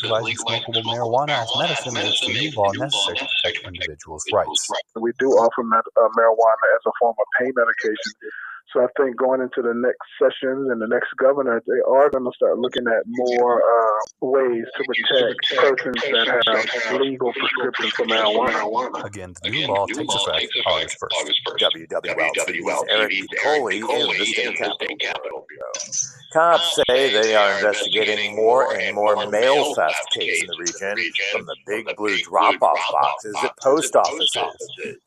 legalizing smokable marijuana as medicine is the new law necessary to protect individuals' rights. We do offer marijuana as a form of pain medication. So I think going into the next sessions and the next governor, they are going to start looking at more ways to protect persons that have legal prescriptions for marijuana. Again, the new law takes effect August 1st. WWL-TV's Eric Piccoli in the state capitol. Cops say they are investigating more and more mail theft cases in the region from the big blue drop-off boxes at post offices.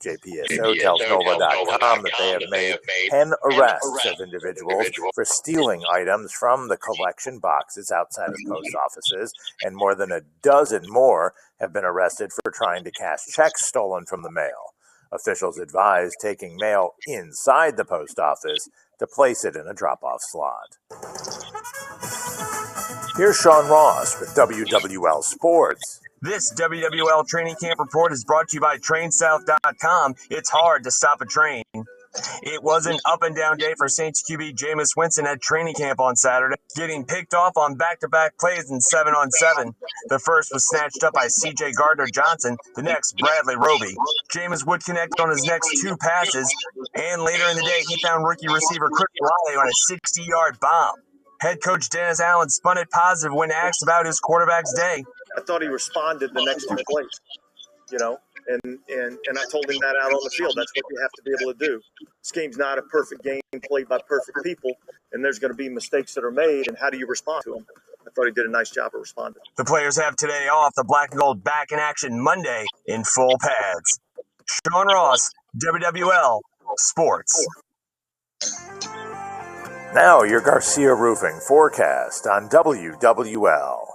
JPSO tells Nova.com that they have made 10 arrests of individuals for stealing items from the collection boxes outside of post offices, and more than a dozen more have been arrested for trying to cash checks stolen from the mail. Officials advise taking mail inside the post office to place it in a drop-off slot. Here's Sean Ross with WWL Sports. This WWL Training Camp Report is brought to you by TrainSouth.com. It's hard to stop a train. It was an up-and-down day for Saints QB Jameis Winston at training camp on Saturday, getting picked off on back-to-back plays in 7-on-7. The first was snatched up by C.J. Gardner-Johnson, the next Bradley Roby. Jameis would connect on his next two passes, and later in the day, he found rookie receiver Chris Riley on a 60-yard bomb. Head coach Dennis Allen spun it positive when asked about his quarterback's day. I thought he responded the next two plays, and I told him that out on the field. That's what you have to be able to do. This game's not a perfect game played by perfect people, and there's going to be mistakes that are made, and how do you respond to them? I thought he did a nice job of responding. The players have today off. The black and gold back in action Monday in full pads. Sean Ross, WWL Sports. Now your Garcia Roofing forecast on WWL.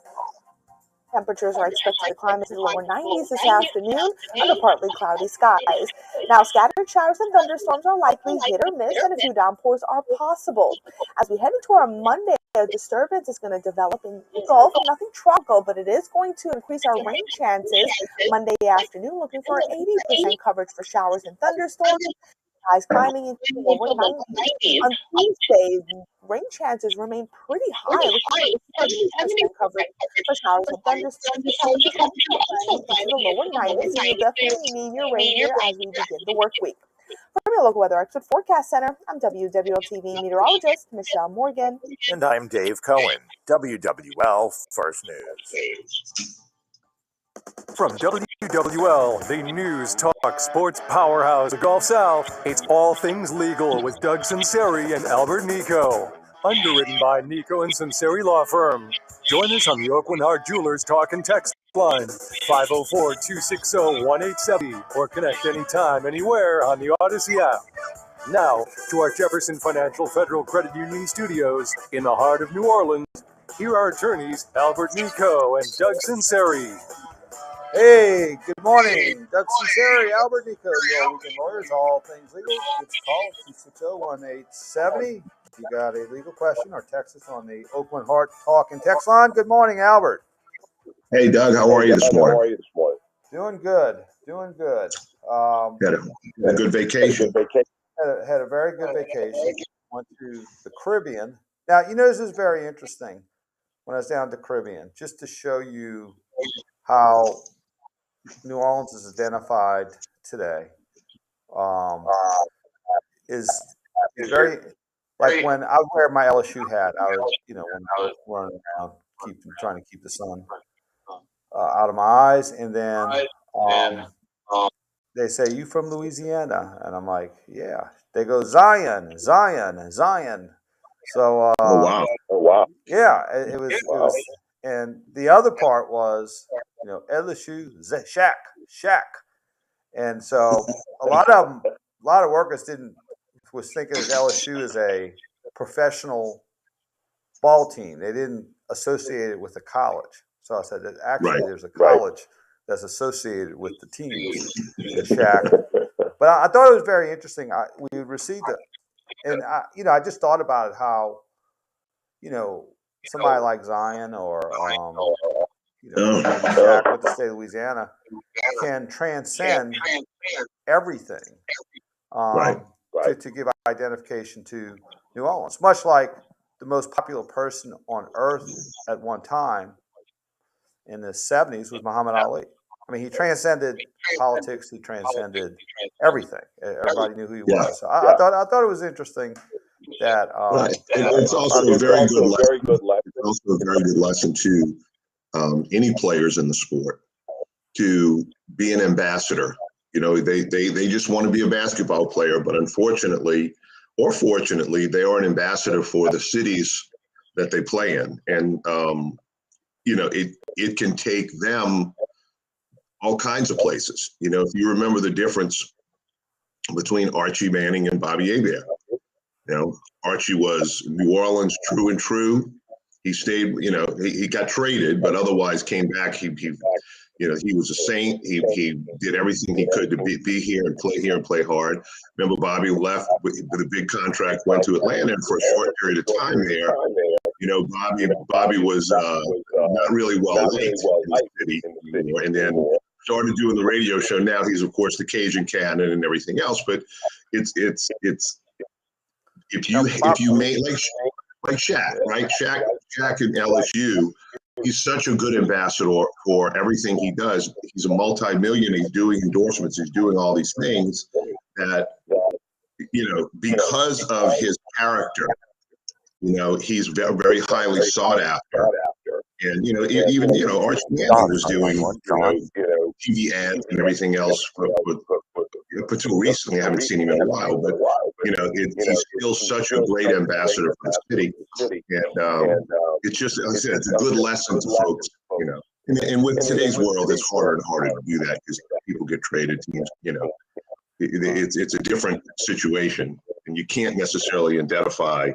Temperatures are expected to climb into the lower 90s this afternoon under partly cloudy skies. Now, scattered showers and thunderstorms are likely hit or miss, and a few downpours are possible. As we head into our Monday, a disturbance is going to develop in the Gulf. Nothing tropical, but it is going to increase our rain chances Monday afternoon, looking for 80% coverage for showers and thunderstorms. Skies climbing into the lower 90s. On Tuesday, rain chances remain pretty high, with 70% coverage for showers and thunderstorms into the lower 90s. And you'll definitely need your rain gear as we begin the work week. From your local weather expert forecast center, I'm WWL-TV meteorologist Michelle Morgan. And I'm Dave Cohen, WWL First News. From WWL, the News Talk Sports Powerhouse, the Gulf South, it's All Things Legal with Doug Sunseri and Albert Nicaud. Underwritten by Nicaud and Sunseri Law Firm. Join us on the Oakland Heart Jewelers Talk and Text line, 504-260-1870, or connect anytime, anywhere on the Odyssey app. Now, to our Jefferson Financial Federal Credit Union studios in the heart of New Orleans, here are attorneys Albert Nicaud and Doug Sunseri. Hey, good morning. Doug Sunseri, Albert Nicaud, your weekend lawyers, all things legal. Give us a call, 260-1870. If you got a legal question, or text us on the Oakland Heart Talk and Text line. Good morning, Albert. Hey, Doug, how are you this morning? Doing good. Had a good vacation. Had a very good vacation. Went to the Caribbean. Now, this is very interesting when I was down to the Caribbean, just to show you how New Orleans is identified today. Is very, like when I wear my LSU hat, I was, when I was running around, trying to keep the sun out of my eyes, and then they say, "You from Louisiana?" And I'm like, "Yeah." They go, Zion. So, Oh wow! Yeah, it was, and the other part was, LSU, Shaq, and so a lot of workers was thinking of LSU as a professional ball team. They didn't associate it with a college. So I said that actually there's a college that's associated with the team, the Shaq. But I thought it was very interesting. We received it, and I just thought about it, how somebody like Zion or Shaq with the state of Louisiana can transcend everything to give identification to New Orleans, much like the most popular person on earth at one time in the 70s was Muhammad Ali. I mean, he transcended politics. He transcended everything. Everybody knew who he was. So I thought it was interesting that. Right. It's also a very good lesson. It's also a very good lesson to any players in the sport to be an ambassador. You know, they just want to be a basketball player, but unfortunately, or fortunately, they are an ambassador for the cities that they play in. And, you know, it can take them all kinds of places. You know, if you remember the difference between Archie Manning and Bobby Hebert, you know, Archie was New Orleans true and true. He stayed, you know, he got traded, but otherwise came back. He you know, he was a saint. He did everything he could to be here and play hard. Remember, Bobby left with a big contract, went to Atlanta, and for a short period of time there, you know, Bobby was not really well liked in the city anymore. And then started doing the radio show. Now he's, of course, the Cajun Cannon and everything else. But it's if you made like Shaq, right? Shaq in LSU. He's such a good ambassador for everything he does. He's a multi-millionaire. He's doing endorsements. He's doing all these things that, you know, because of his character, you know, he's very, very highly sought after. And, you know, even, you know, Archie Manning was doing, you know, TV ads and everything else but until recently. I haven't seen him in a while, but, you know, he's still such a great ambassador for the city. And it's just, like I said, it's a good lesson to folks, you know. And with today's world, it's harder and harder to do that because people get traded, teams, you know. It's a different situation, and you can't necessarily identify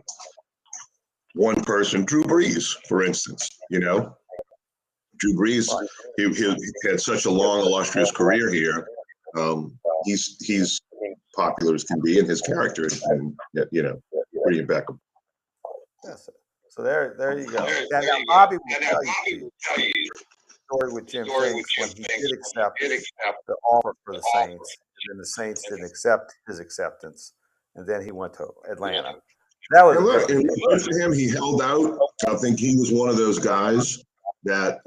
one person. Drew Brees, for instance, you know. Drew Brees, he had such a long, illustrious career here. He's popular as can be in his character, and you know, pretty impeccable. Yes. So there you go. Now Bobby will tell you the story with Jim Finks when he did accept the offer for the Saints, and then the Saints didn't accept his acceptance, and then he went to Atlanta. That was and look for him. He held out. I think he was one of those guys that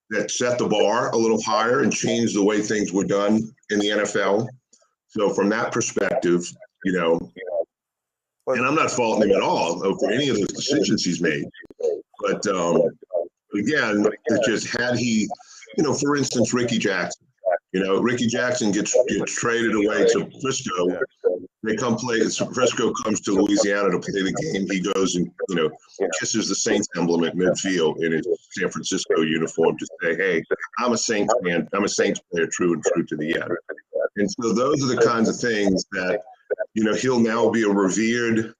that set the bar a little higher and changed the way things were done in the NFL. So from that perspective, you know, and I'm not faulting him at all for any of those decisions he's made. But again, it's just had he, you know, for instance, Ricky Jackson. You know, Ricky Jackson gets traded away to Frisco. They come play. Frisco comes to Louisiana to play the game. He goes and, you know, kisses the Saints emblem at midfield in his San Francisco uniform to say, "Hey, I'm a Saints fan. I'm a Saints player, true and true to the end." And so those are the kinds of things that, you know, he'll now be a revered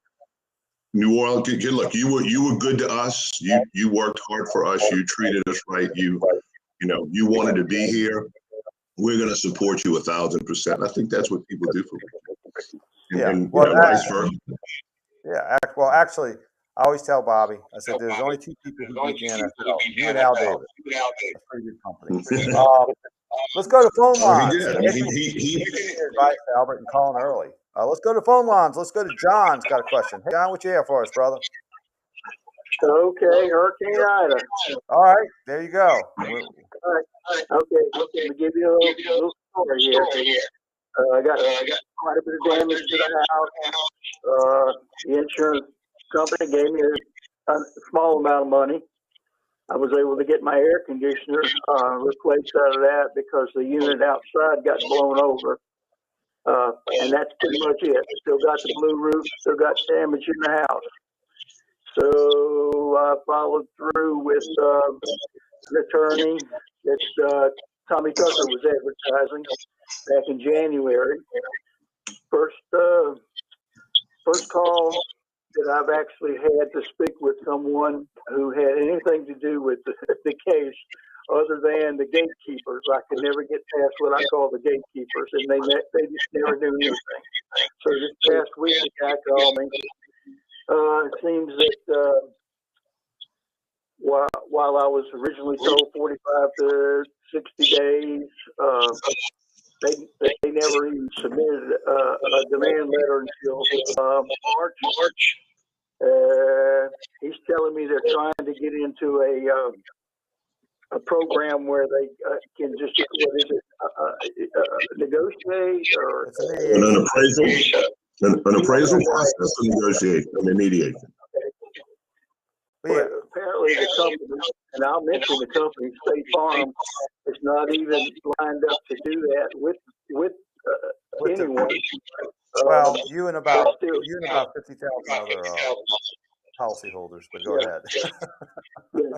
New Orleans. Look, you were good to us. You worked hard for us. You treated us right. You know, you wanted to be here. We're going to support you 1,000%. I think that's what people do for me. And well, vice versa. Yeah. Well, actually, I always tell Bobby, I said, there's only two people who beat the NFL. You and Al Davis. That's pretty good company. Let's go to phone lines. He advice to Albert and calling early. Let's go to phone lines. Let's go to John's got a question. Hey, John, what you have for us, brother? Okay, Hurricane Ida. All right, there you go. All right. Okay, let me give you a little story here. I got quite a bit of damage to the house. The insurance company gave me a small amount of money. I was able to get my air conditioner replaced out of that because the unit outside got blown over. And that's pretty much it. Still got the blue roof, still got damage in the house. So I followed through with an attorney that Tommy Tucker was advertising back in January. First call that I've actually had to speak with someone who had anything to do with the case other than the gatekeepers. I could never get past what I call the gatekeepers, and they just never do anything. So this past week, the guy called me. It seems that while I was originally told 45 to 60 days, they never even submitted a demand letter until March. He's telling me they're trying to get into a program where they can just negotiate or an appraisal, an appraisal process, a negotiation, and a mediation. But apparently the company, and I'll mention the company, State Farm, is not even lined up to do that with anyone. Well, you and about 50,000 other policyholders, but go ahead.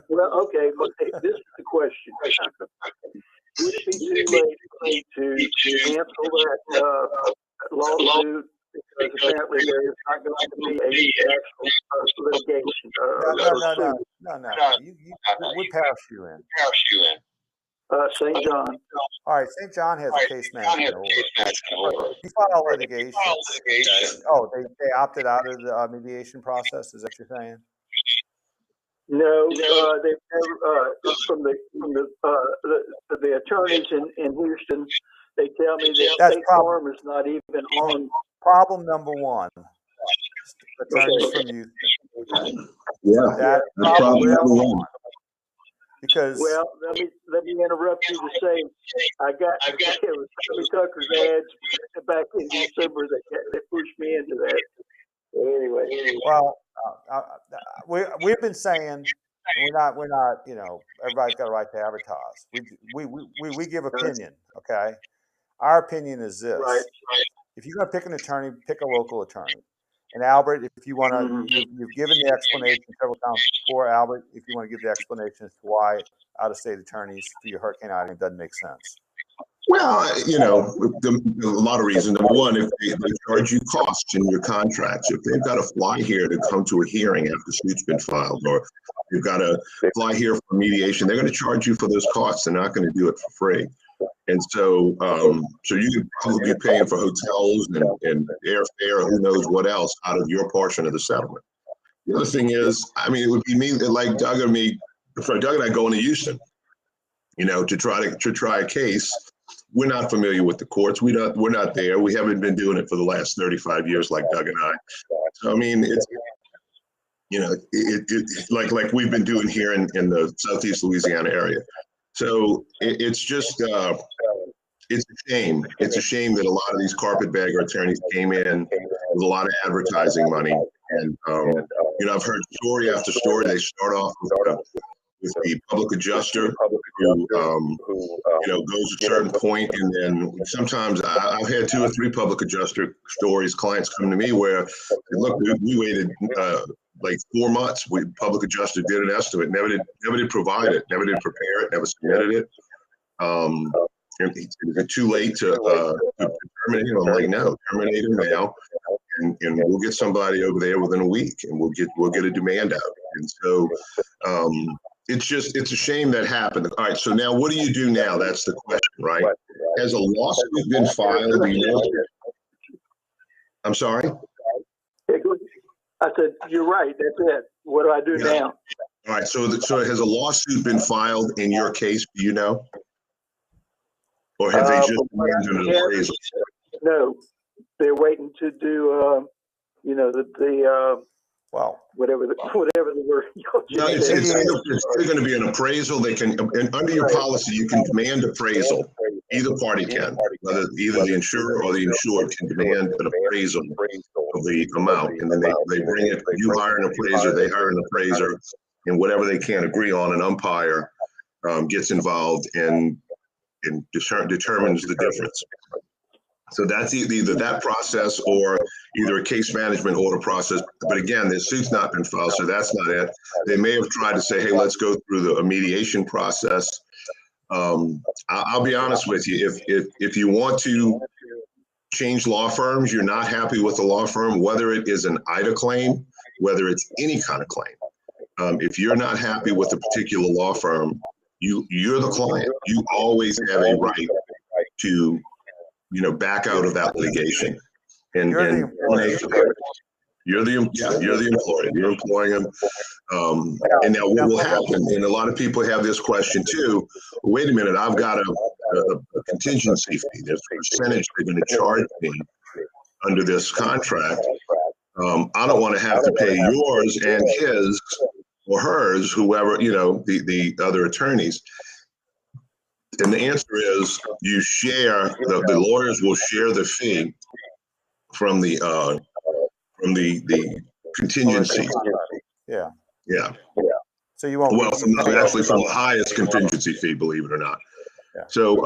Well, okay, but this is the question. Would it be too late to cancel that lawsuit? Because apparently there is not going to be a actual litigation. No. We pass you in. St. John. All right, St. John has a case management order. You file litigation. Oh, they opted out of the mediation process. Is that what you're saying? No, they've never. From the attorneys in Houston, they tell me that State Farm is not even on. Problem number one. Attorneys from Houston. Yeah, that's problem number one. Because let me interrupt you to say I got it was Tommy Tucker's ads back in December that pushed me into that. Anyway, well, we've been saying we're not everybody's got a right to advertise. We give opinion, okay? Our opinion is this: if you're going to pick an attorney, pick a local attorney. And Albert, if you want to, you've given the explanation several times before, Albert. If you want to give the explanation as to why out-of-state attorneys for your hurricane item doesn't make sense. Well, a lot of reasons. Number one, if they charge you costs in your contracts, if they've got to fly here to come to a hearing after the suit's been filed, or you've got to fly here for mediation, they're going to charge you for those costs. They're not going to do it for free. And so, so you could probably be paying for hotels and airfare, who knows what else, out of your portion of the settlement. The other thing is, I mean, it would be mean like Doug and I going to Houston, to try a case. We're not familiar with the courts. We're not there. We haven't been doing it for the last 35 years, like Doug and I. So I mean, it's like we've been doing here in the Southeast Louisiana area. So it's just it's a shame. It's a shame that a lot of these carpetbagger attorneys came in with a lot of advertising money, and I've heard story after story. They start off with the public adjuster who goes a certain point, and then sometimes I've had 2 or 3 public adjuster stories. Clients come to me where, look, we waited like 4 months. Public adjuster did an estimate, never did provide it, never did prepare it, never submitted it. And it's too late to terminate him. I'm like, no, terminate him now, and we'll get somebody over there within a week, and we'll get a demand out. And so it's a shame that happened. All right, so now what do you do now? That's the question, right? Has a lawsuit been filed? I'm sorry? I said, you're right, that's it. What do I do now? All right, so has a lawsuit been filed in your case, do you know? Or have they just demanded an appraisal? No, they're waiting to do, whatever the word. It's going to be an appraisal. They can, and under your policy, you can demand appraisal. Either party can, either the insurer or the insured can demand an appraisal of the amount, and then they bring it. You hire an appraiser, they hire an appraiser, and whatever they can't agree on, an umpire gets involved and determines the difference. So that's either that process or either a case management order process. But again, the suit's not been filed, so that's not it. They may have tried to say, hey, let's go through a mediation process. I'll be honest with you. If you want to change law firms, you're not happy with the law firm, whether it is an IDA claim, whether it's any kind of claim. If you're not happy with a particular law firm, you're the client. You always have a right to back out of that litigation. And you're the employer. You're the employer. You're employing them. And now what will happen? And a lot of people have this question too. Wait a minute, I've got a contingency fee. There's a percentage they're going to charge me under this contract. I don't want to have to pay yours and his or hers, whoever, you know, the other attorneys. And the answer is you share, the lawyers will share the fee from the contingency. Yeah. Yeah. So you won't. Well, actually from the highest contingency fee, believe it or not. Yeah. So,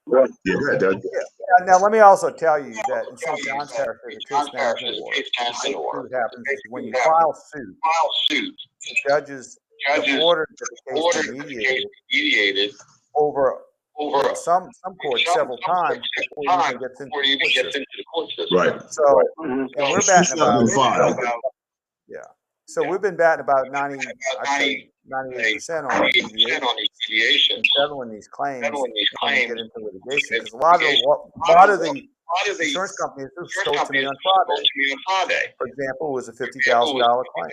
yeah, go ahead, Doug. Yeah, now, let me also tell you that in St. John's Parish, there's a case management order. What happens is when you file suit, the judges have ordered that the case be mediated over some courts several times before it even gets into the court system. Right. So, and we're batting about, yeah. So we've been batting about 98% on mediation, settling these claims when we get into litigation. Because a lot of the insurance companies have sold to me on Friday. For example, it was a $50,000 claim.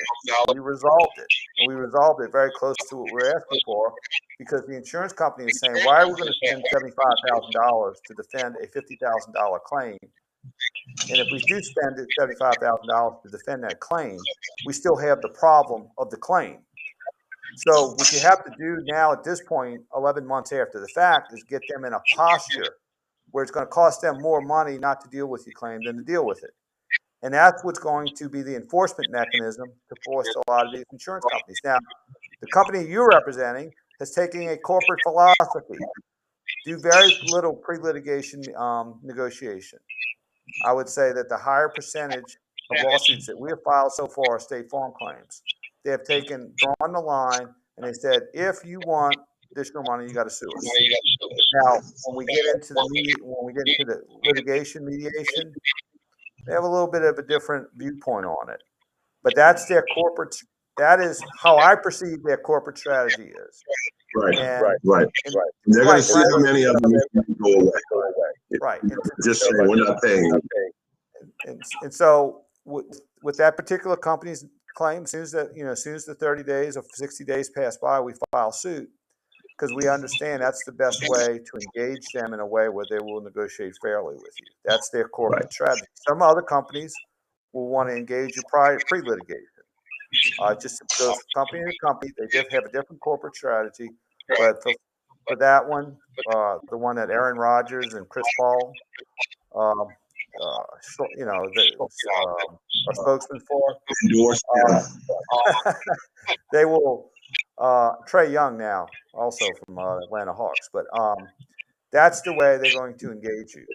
We resolved it, and we resolved it very close to what we're asking for, because the insurance company is saying, why are we going to spend $75,000 to defend a $50,000 claim? And if we do spend $75,000 to defend that claim, we still have the problem of the claim. So what you have to do now at this point, 11 months after the fact, is get them in a posture where it's going to cost them more money not to deal with your claim than to deal with it. And that's what's going to be the enforcement mechanism to force a lot of these insurance companies. Now, the company you're representing is taking a corporate philosophy, do very little pre-litigation negotiation. I would say that the higher percentage of lawsuits that we have filed so far are state farm claims. They have drawn the line, and they said, if you want additional money, you got to sue us. Now, when we get into the litigation mediation, they have a little bit of a different viewpoint on it. But that's their corporate. That is how I perceive their corporate strategy is. Right. And they're going to see how many of them go away. Right. Just saying, we're not paying. And so with that particular company's claim, as soon as the 30 days or 60 days pass by, we file suit, because we understand that's the best way to engage them in a way where they will negotiate fairly with you. That's their corporate strategy. Some other companies will want to engage you pre-litigation. Just goes from company to company. They have a different corporate strategy. But for that one, the one that Aaron Rodgers and Chris Paul, our spokesman for, they will. Trey Young now, also from Atlanta Hawks, but that's the way they're going to engage you.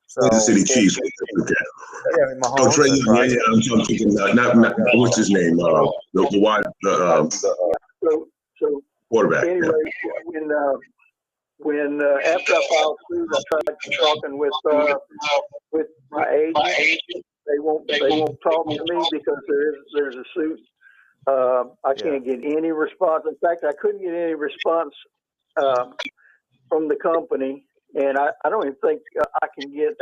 So, the City Chiefs. Yeah, Mahomes, Trey Young. Right. Yeah, I'm thinking not what's his name? The wide quarterback. Anyway, when after I filed suit, I tried talking with my agent. They won't talk to me because there's a suit. I can't get any response. In fact, I couldn't get any response from the company, and I don't even think I can get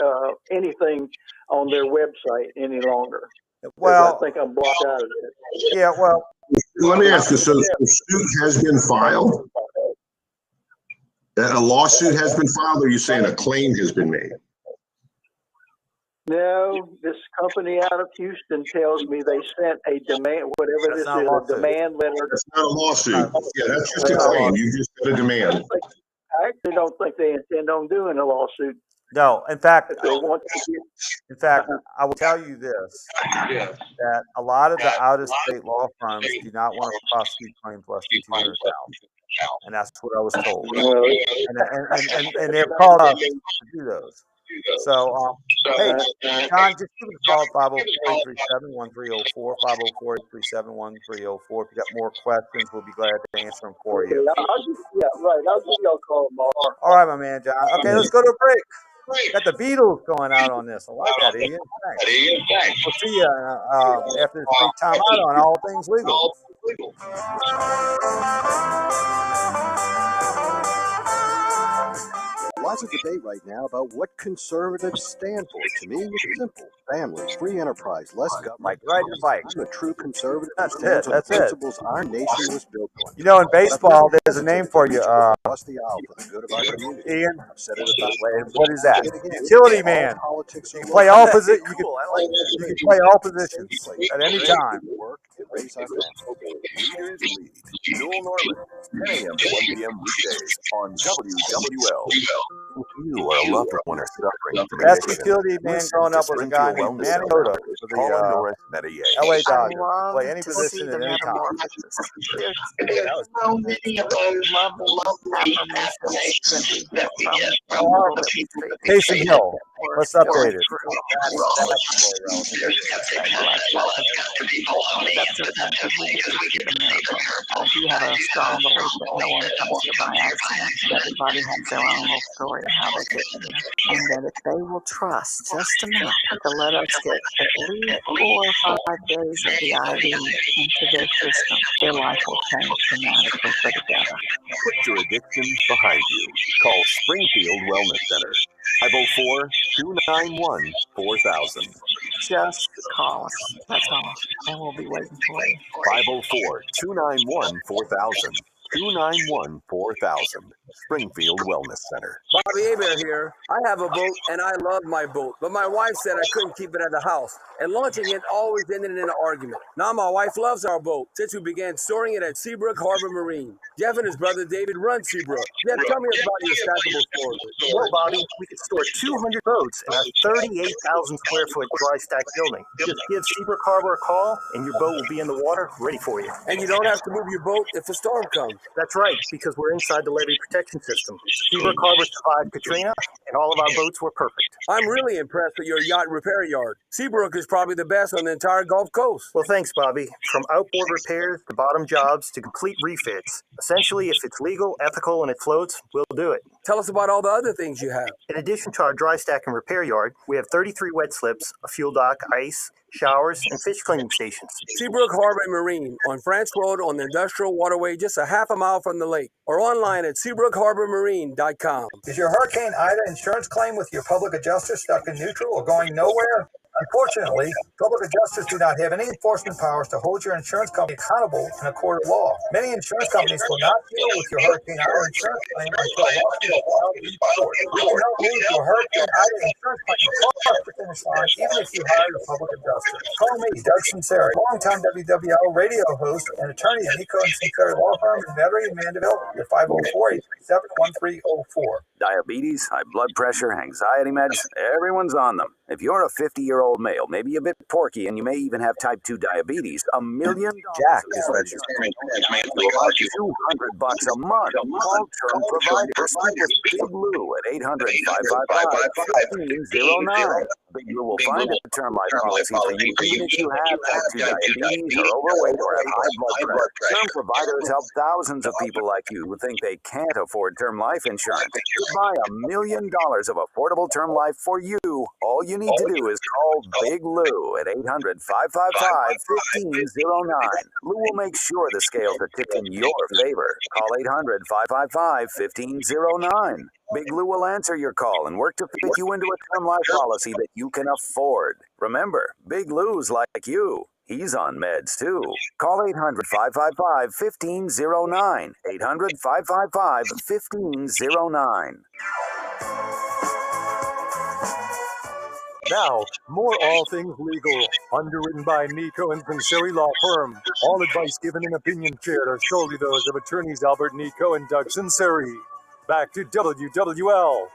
anything on their website any longer. Well, I think I'm blocked out of it. Yeah, well, let me ask you. So the suit has been filed? A lawsuit has been filed, or are you saying a claim has been made? No, this company out of Houston tells me they sent a demand, whatever this is, a demand letter. That's not a lawsuit. Yeah, that's just a claim. You just got a demand. I actually don't think they intend on doing a lawsuit. No, in fact, I will tell you this, that a lot of the out-of-state law firms do not want to prosecute claims less than $200,000. And that's what I was told. And they're called up to do those. So, hey, John, just give us a call at 504-837-1304, 504-837-1304. If you got more questions, we'll be glad to answer them for you. I'll give you a call tomorrow. All right, my man, John. Okay, let's go to a break. Got the Beatles going out on this. I like that, Ian. Thanks. We'll see you after this brief time out on All Things Legal. cause of debate right now about what conservatives stand for. To me, it's simple. Family, free enterprise, less government. Like riding a bike. I'm a true conservative who That's stands it. on the That's it. principles our nation was built on. You know, in baseball, But I've there's a never name for you. across the aisle for the good of our community. Ian, I've said it 1,000 times. what is that? I'll say it again. Utility All man. politics You are can play local. all positions. You Cool, I like that. can play all positions at any time. Work and raise our family. Leaders Lead. Newell Norman, 10 a.m. to 1 p.m. weekdays on WWL. If you or a loved one are suffering from Best addiction, utility man listen growing to up was a guy Springfield named Wellness Manny Center. Oda for Call the Doris Mediae. LA I Dodgers. love Play any to position see at the any time. metamorphosis. There's so many lovely affirmations that we get from the people that we treat. Taysom Hill. Let's update it. I do have a strong belief that no one comes here by accident. Everybody has their own little story of how they get here. And that if they will trust just enough to let us get at least 4 or 5 days of the IV into their system, their life will change dramatically for the better. Put your addiction behind you. Call Springfield Wellness Center. 504-291-4000. Just call us. That's all. And we'll be waiting for you. 504-291-4000. 291-4000. Springfield Wellness Center. Bobby Hebert here. I have a boat and I love my boat, but my wife said I couldn't keep it at the house, and launching it always ended in an argument. Now my wife loves our boat since we began storing it at Seabrook Harbor Marine. Jeff and his brother David run Seabrook. Jeff, tell me about your stackable storage. Well, Bobby, we could store 200 boats in our 38,000 square foot dry stack building. Just give Seabrook Harbor a call and your boat will be in the water ready for you. And you don't have to move your boat if a storm comes. That's right, because we're inside the levee protection system. Seabrook Harbor survived Katrina, and all of our boats were perfect. I'm really impressed with your yacht repair yard. Seabrook is probably the best on the entire Gulf Coast. Well, thanks, Bobby. From outboard repairs to bottom jobs to complete refits. Essentially, if it's legal, ethical, and it floats, we'll do it. Tell us about all the other things you have. In addition to our dry stack and repair yard, we have 33 wet slips, a fuel dock, ice, showers, and fish cleaning stations. Seabrook Harbor Marine on French Road on the Industrial Waterway, just a half a mile from the lake, or online at SeabrookHarborMarine.com. Is your Hurricane Ida insurance claim with your public adjuster stuck in neutral or going nowhere? Unfortunately, public adjusters do not have any enforcement powers to hold your insurance company accountable in a court of law. Many insurance companies will not deal with your Hurricane Ida insurance claim until a lawsuit is filed in court. You can help move your Hurricane Ida insurance claim across the finish line, even if you hire a public adjuster. Call me, Doug Sunseri, longtime WWL radio host and attorney at Nicaud and Sunseri Law Firm in Metairie and Mandeville. Your 504-837-1304. Diabetes, high blood pressure, anxiety meds, everyone's on them. If you're a 50-year-old male, maybe a bit porky, and you may even have type 2 diabetes, $1 million Jack is registered. about $200 a month. Call Term Provider. Speak with Big Lou at 800-555-1509. Big Lou will find a term life policy for you, even if you have type 2 diabetes, are overweight, or have high blood pressure. Term Providers help thousands of people like you who think they can't afford term life insurance. To buy $1 million of affordable term life for you, all you need to do is call Big Lou at 800-555-1509. Lou will make sure the scales are tipped in your favor. Call 800-555-1509. Big Lou will answer your call and work to fit you into a term life policy that you can afford. Remember, Big Lou's like you. He's on meds, too. Call 800-555-1509. 800-555-1509. Now, more All Things Legal, underwritten by Nicaud and Sunseri Law Firm. All advice given and opinion shared are solely those of attorneys Albert Nicaud and Doug Sunseri. Back to WWL.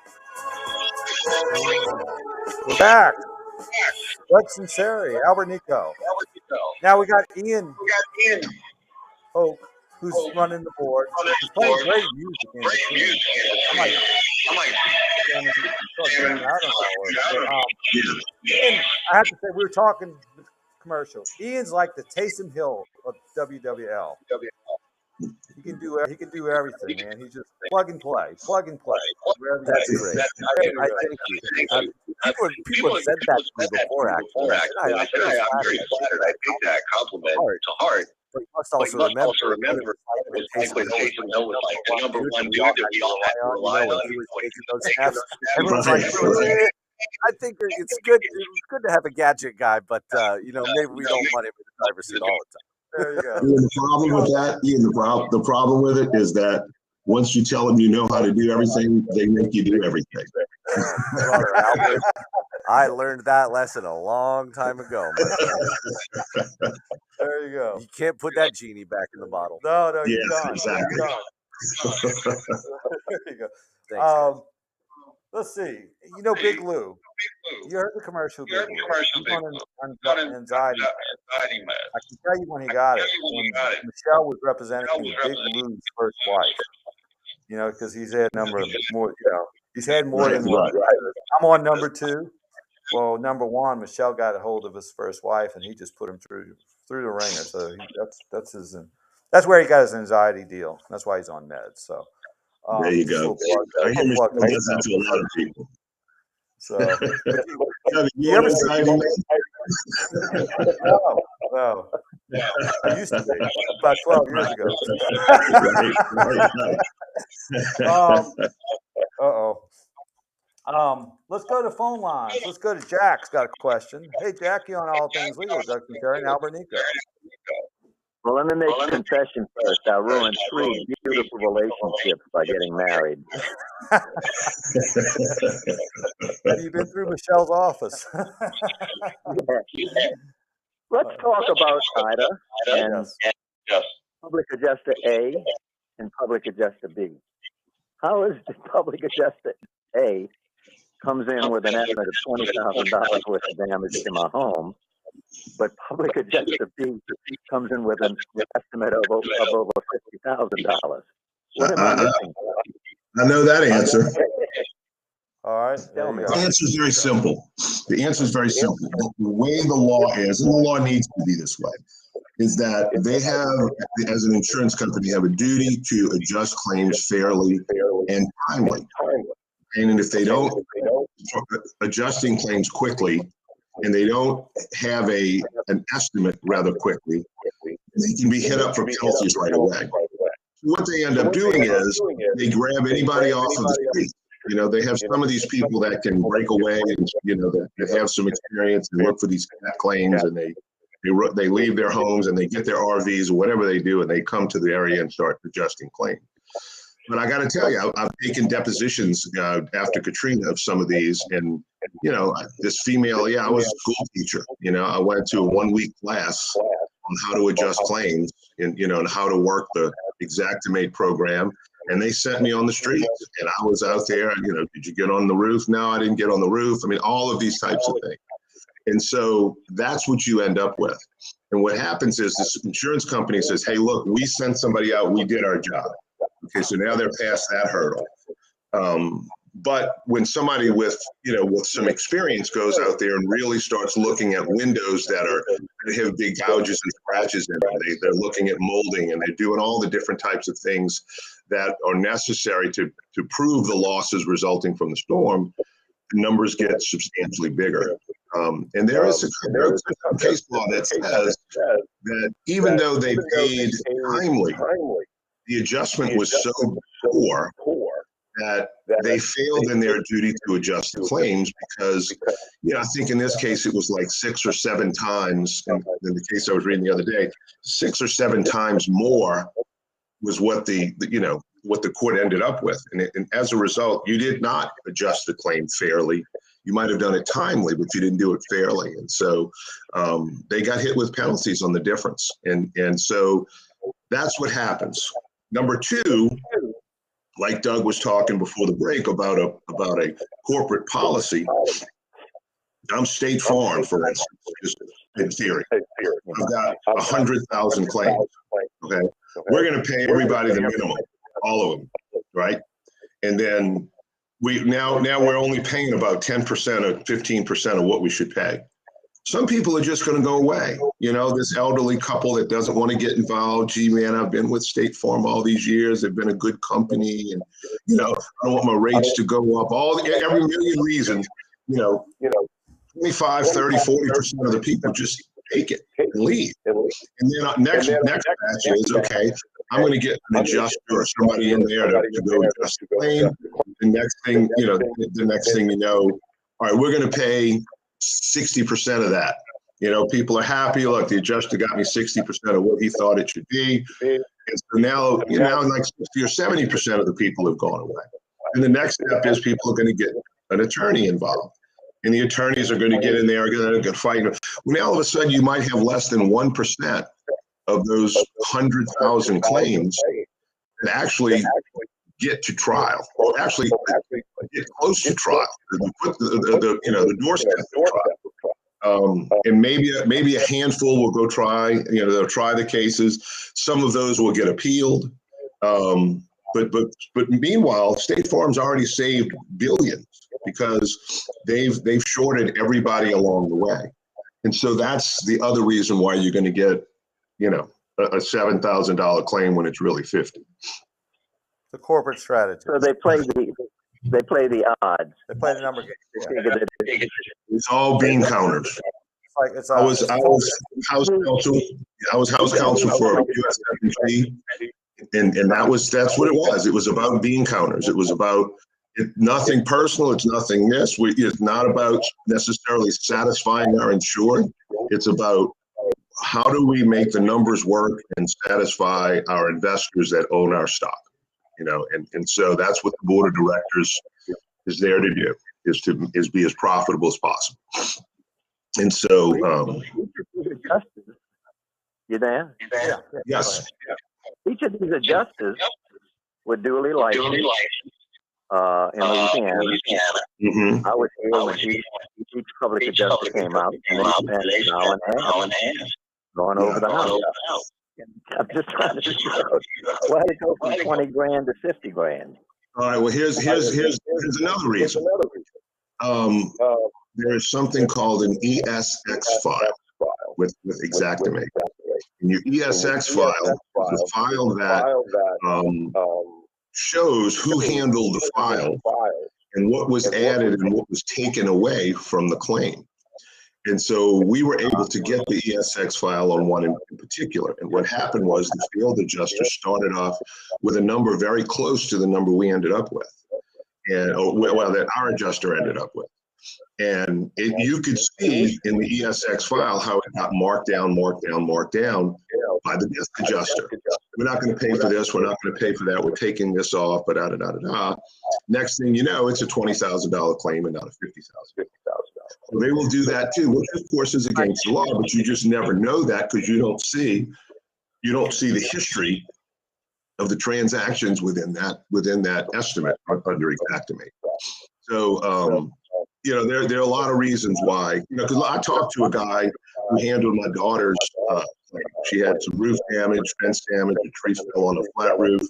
We're back. Doug Sunseri, Albert Nicaud. Now we got Ian Oak, who's running the board. He's playing great music in between. Ian, I have to say, we were talking commercial. Ian's like the Taysom Hill of WWL. He can do everything, man. He's just plug and play. That's great. I thank you. People have said that to me before, actually. I'm very flattered. I take that compliment to heart. But you must also remember that Taysom Hill was like the number one dude that we all had to rely on. He was taking those snaps. Everyone's like, I think it's good. It's good to have a gadget guy, but maybe we don't want him in the driver's seat all the time. There you go. Ian, the problem with that, Ian, the problem with it is that once you tell them you know how to do everything, they make you do everything. Brother Albert, I learned that lesson a long time ago. There you go. You can't put that genie back in the bottle. No, Yes, you're done. exactly. You're done. There you go. Thanks, let's see. You know, Big Lou. You heard the commercial. Big Lou. He's on an anxiety med. I can tell you when he got it. When Michelle was representing Big Lou's first wife. You know, because he's had he's had more than one. I'm on number 2. Well, number 1, Michelle got a hold of his first wife, and he just put him through the ringer. So that's where he got his anxiety deal. That's why he's on meds. So there you go. I hear Michelle does that to a lot of people. So you ever anxiety? No. I used to be about 12 years ago. Let's go to phone lines. Let's go to Jack's got a question. Hey, Jack, you on All Things Legal with Doug Sunseri and Albert Nicaud. Well, let me make a confession first. I ruined 3 beautiful relationships by getting married. Have you been through Michelle's office? Let's talk about Ida and Public Adjuster A and Public Adjuster B. How is the Public Adjuster A comes in with an estimate of $20,000 worth of damage to my home, but Public Adjuster B comes in with an estimate of over $50,000? What am I missing? I know that answer. All right. Tell me. The answer is very simple. The answer is very simple. The way the law is, and the law needs to be this way, is that they have, as an insurance company, have a duty to adjust claims fairly and timely. And if they don't, adjusting claims quickly, and they don't have an estimate rather quickly, they can be hit up for penalties right away. What they end up doing is they grab anybody off of the street. You know, they have some of these people that can break away and, that have some experience and look for these claims, and they leave their homes and they get their RVs or whatever they do, and they come to the area and start adjusting claims. But I got to tell you, I've taken depositions after Katrina of some of these, and this female, I was a school teacher. I went to a 1-week class on how to adjust claims and and how to work the Xactimate program. And they sent me on the streets, and I was out there. Did you get on the roof? No, I didn't get on the roof. I mean, all of these types of things. And so that's what you end up with. And what happens is this insurance company says, hey, look, we sent somebody out. We did our job. Okay, so now they're past that hurdle. But when somebody with some experience goes out there and really starts looking at windows that have big gouges and scratches in them, they're looking at molding, and they're doing all the different types of things that are necessary to prove the losses resulting from the storm, the numbers get substantially bigger. And there is a case law that says that even though they paid timely, the adjustment was so poor that they failed in their duty to adjust the claims because, I think in this case it was like 6 or 7 times, in the case I was reading the other day, 6 or 7 times more was what what the court ended up with. And as a result, you did not adjust the claim fairly. You might have done it timely, but you didn't do it fairly. And so they got hit with penalties on the difference. And so that's what happens. Number 2, like Doug was talking before the break about a corporate policy, I'm State Farm, for instance, just in theory. I've got 100,000 claims. Okay, we're going to pay everybody the minimum, all of them, right? And then now we're only paying about 10% or 15% of what we should pay. Some people are just going to go away. This elderly couple that doesn't want to get involved. Gee, man, I've been with State Farm all these years. They've been a good company, and I don't want my rates to go up. Every million reasons. 25, 30, 40% of the people just take it and leave. And then next batch is, okay, I'm going to get an adjuster or somebody in there to go adjust the claim. The next thing, you know, all right, we're going to pay 60% of that. People are happy. Look, the adjuster got me 60% of what he thought it should be. And so now, like 60 or 70% of the people have gone away. And the next step is people are going to get an attorney involved. And the attorneys are going to get in there, going to fight. Now, all of a sudden, you might have less than 1% of those 100,000 claims that actually get to trial, or actually get close to trial, the doorstep to trial. And maybe a handful will go try, they'll try the cases. Some of those will get appealed. But meanwhile, State Farm's already saved billions because they've shorted everybody along the way. And so that's the other reason why you're going to get, a $7,000 claim when it's really 50. The corporate strategy. So they play the odds. They play the number game. Yeah. It's all bean counters. I was house counsel. I was house counsel for USFG, and that's what it was. It was about bean counters. It was about nothing personal. It's nothing this. It's not about necessarily satisfying our insured. It's about how do we make the numbers work and satisfy our investors that own our stock. And so that's what the board of directors is there to do, is be as profitable as possible. And so, you there? Yeah. Yes. Each of these adjusters were duly licensed in Louisiana. Mm-hmm. I was here when each public adjuster came out, and they spent an hour and a half going over the house. I'm just trying to figure out why did it go from 20 grand to 50 grand. All right. Well, here's another reason. There's something called an ESX file with Xactimate. And your ESX file is a file that shows who handled the file and what was added and what was taken away from the claim. And so we were able to get the ESX file on one in particular. And what happened was the field adjuster started off with a number very close to the number we ended up with, that our adjuster ended up with. And you could see in the ESX file how it got marked down by the desk adjuster. We're not going to pay for this. We're not going to pay for that. We're taking this off, but Next thing you know, it's a $20,000 claim and not a $50,000. So they will do that too, which of course is against the law, but you just never know that because you don't see the history of the transactions within that estimate under Xactimate. So there are a lot of reasons why, because I talked to a guy who handled my daughter's claim. She had some roof damage, fence damage, a tree fell on a flat roof.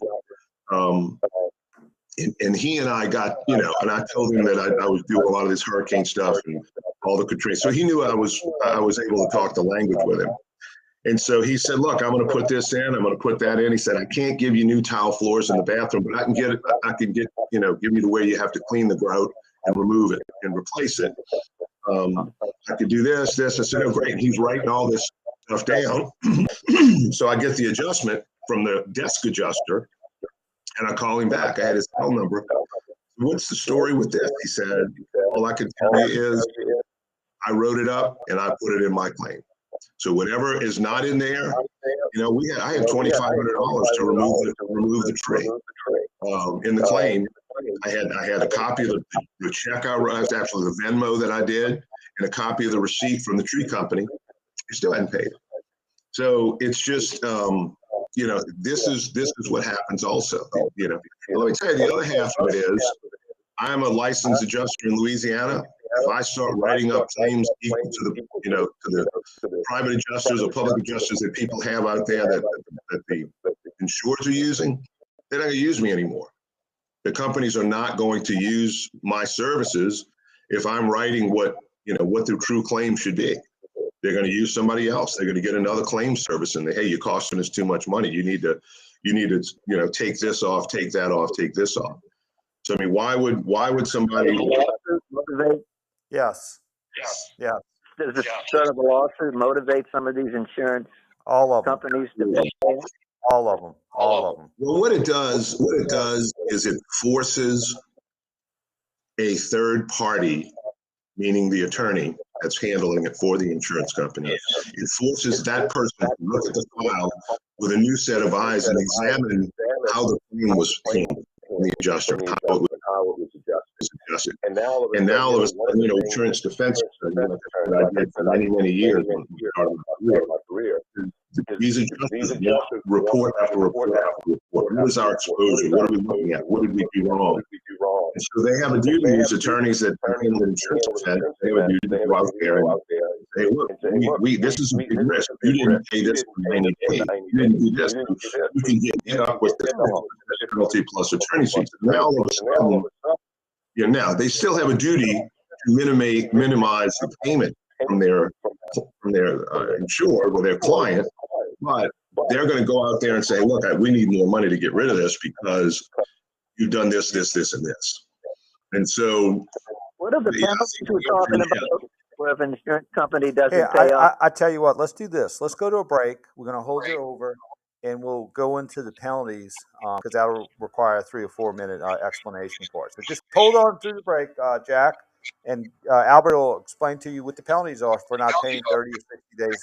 And he and I got, and I told him that I was doing a lot of this hurricane stuff and all the Katrina. So he knew I was able to talk the language with him. And so he said, look, I'm going to put this in, I'm going to put that in. He said, I can't give you new tile floors in the bathroom, but I can give you the way you have to clean the grout and remove it and replace it. I could do this. I said, oh, great. And he's writing all this stuff down. So I get the adjustment from the desk adjuster and I call him back. I had his cell number. What's the story with this? He said, all I can tell you is I wrote it up and I put it in my claim. So whatever is not in there, I had $2,500 to remove the tree in the claim. I had a copy of the check I wrote, actually the Venmo that I did, and a copy of the receipt from the tree company. You still hadn't paid it. So it's just, this is what happens also. Let me tell you, the other half of it is I'm a licensed adjuster in Louisiana. If I start writing up claims equal to the private adjusters or public adjusters that people have out there that the insurers are using, they're not going to use me anymore. The companies are not going to use my services if I'm writing what the true claim should be. They're going to use somebody else. They're going to get another claim service and hey, you're costing us too much money. You need to take this off, take that off, take this off. So I mean, why would somebody? Motivate Yes. Yeah. Does the threat of a lawsuit motivate some of these insurance All of them. companies to pay? All of them. All of them. Well, what it does is it forces a third party, meaning the attorney that's handling it for the insurance company, it forces that person to look at the file with a new set of eyes and examine how the claim was handled from the adjuster, how it was adjusted. And now all of a sudden, insurance defense, that I did for many, many years when I started my career. These adjusters report after report after report. What is our exposure? What are we looking at? What did we do wrong? And so they have a duty, these attorneys that handle insurance defense, they have a duty to go out there and say, look, this is a big risk. You didn't pay this when you paid. You didn't do this. You can get hit up with this penalty plus attorney fees. Now all of a sudden, now they still have a duty to minimize the payment from their insured or their client, but they're going to go out there and say, look, we need more money to get rid of this because you've done this, this, this, and this. And so what are the penalties we're talking about where if an insurance company doesn't pay up? I tell you what, let's do this. Let's go to a break. We're going to hold you over, and we'll go into the penalties because that'll require a 3 or 4 minute explanation for it. So just hold on through the break, Jack. And Albert will explain to you what the penalties are for not paying 30 or 60 days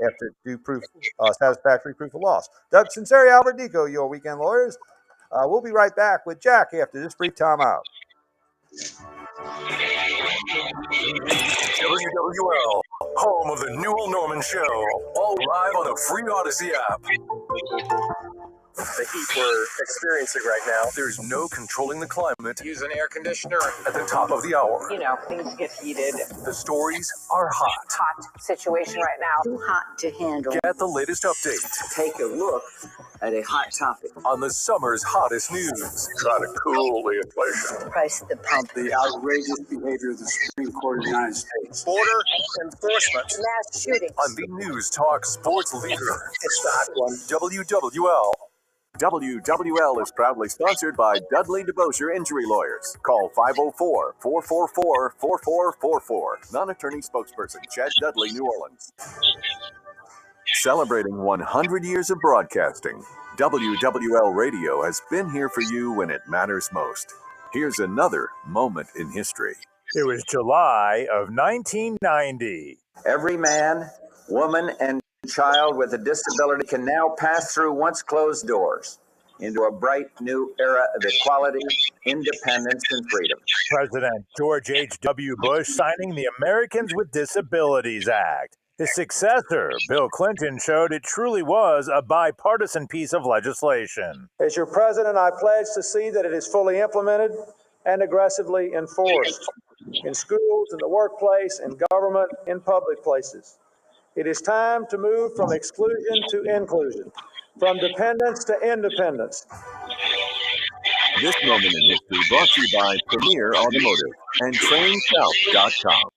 after due proof, satisfactory proof of loss. Doug Sunseri, Albert Nicaud, your weekend lawyers. We'll be right back with Jack after this brief timeout. WWL, home of the Newell Norman Show, all live on the free Odyssey app. The heat we're experiencing right now. There's no controlling the climate. Use an air conditioner. At the top of the hour. Things get heated. The stories are hot. Hot situation right now. Too hot to handle. Get the latest update. Take a look at a hot topic. On the summer's hottest news. Try to cool the inflation. Price the pump. The outrageous behavior of the Supreme Court of the United States. Border enforcement. Mass shootings. On the News Talk Sports Leader. It's the hot one. WWL. WWL is proudly sponsored by Dudley DeBosier Injury Lawyers. Call 504-444-4444. Non-attorney spokesperson Chad Dudley, New Orleans. Celebrating 100 years of broadcasting, WWL Radio has been here for you when it matters most. Here's another moment in history. It was July of 1990. Every man, woman, and child with a disability can now pass through once closed doors into a bright new era of equality, independence, and freedom. President George H.W. Bush signing the Americans with Disabilities Act. His successor, Bill Clinton, showed it truly was a bipartisan piece of legislation. As your president, I pledge to see that it is fully implemented and aggressively enforced in schools, in the workplace, in government, in public places. It is time to move from exclusion to inclusion, from dependence to independence. This moment in history brought to you by Premier Automotive and TrainSouth.com.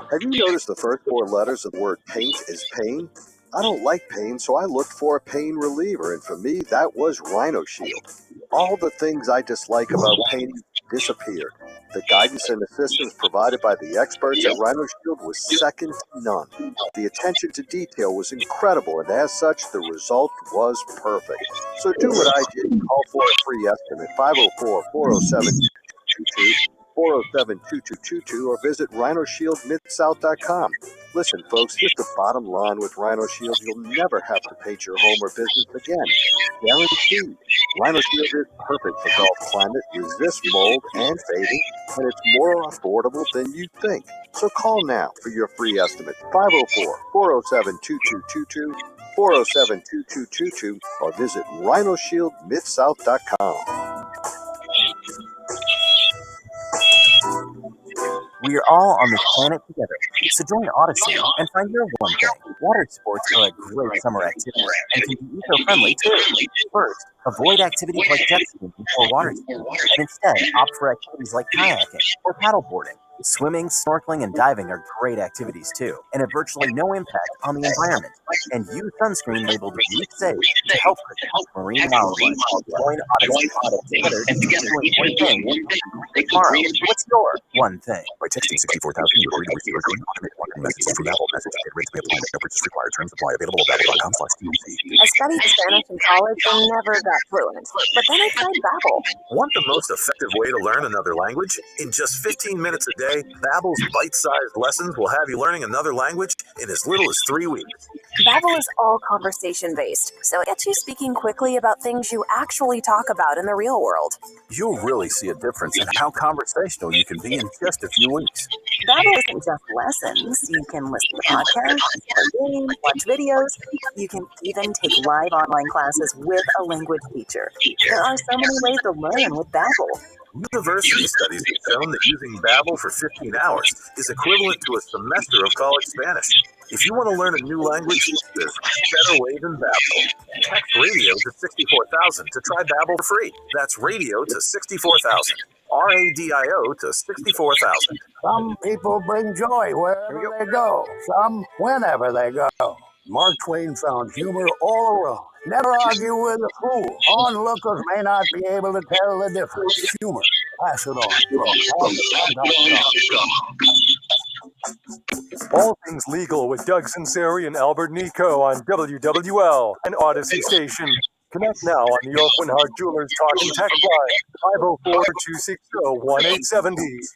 Have you noticed the first 4 letters of the word paint is pain? I don't like pain, so I looked for a pain reliever, and for me, that was Rhino Shield. All the things I dislike about painting disappeared. The guidance and assistance provided by the experts at Rhino Shield was second to none. The attention to detail was incredible, and as such, the result was perfect. So do what I did and call for a free estimate, 504-407-2222, 407-2222, or visit RhinoShieldMidSouth.com. Listen, folks, here's the bottom line with Rhino Shield. You'll never have to paint your home or business again. Guaranteed. Rhino Shield is perfect for Gulf climate, resists mold and fading, and it's more affordable than you think. So call now for your free estimate, 504-407-2222, 407-2222, or visit RhinoShieldMidSouth.com. We are all on this planet together, so join Odyssey and find your one thing. Water sports are a great summer activity and can be eco-friendly too. First, avoid activities like jet skiing or water skiing, and instead opt for activities like kayaking or paddleboarding. Swimming, snorkeling, and diving are great activities too, and have virtually no impact on the environment. And use sunscreen labeled "Be Safe" to help protect marine wildlife. Join Odyssey together to do one thing tomorrow. What's your one thing? By texting 64,000, you agree to receive a green automated marketing messages from Babbel. Message and data rates may apply. No purchase required. Terms apply. Available at babbel.com/TNC. I studied Spanish in college and never got fluent, but then I tried Babbel. Want the most effective way to learn another language? In just 15 minutes a day, Babbel's bite-sized lessons will have you learning another language in as little as 3 weeks. Babbel is all conversation-based, so it gets you speaking quickly about things you actually talk about in the real world. You'll really see a difference in how conversational you can be in just a few weeks. Babbel isn't just lessons. You can listen to podcasts, play games, watch videos. You can even take live online classes with a language teacher. There are so many ways to learn with Babbel. University studies have shown that using Babbel for 15 hours is equivalent to a semester of college Spanish. If you want to learn a new language, there's no better way than Babbel. Text radio to 64,000 to try Babbel for free. That's radio to 64,000. RADIO to 64,000. Some people bring joy wherever they go, some whenever they go. Mark Twain found humor all around. Never argue with a fool. Onlookers may not be able to tell the difference. Humor. Pass it on. All things legal with Doug Sunseri and Albert Nicaud on WWL and Odyssey Station. Connect now on the Oakland Hart Jewelers Talking Text Line, 504-260-1870.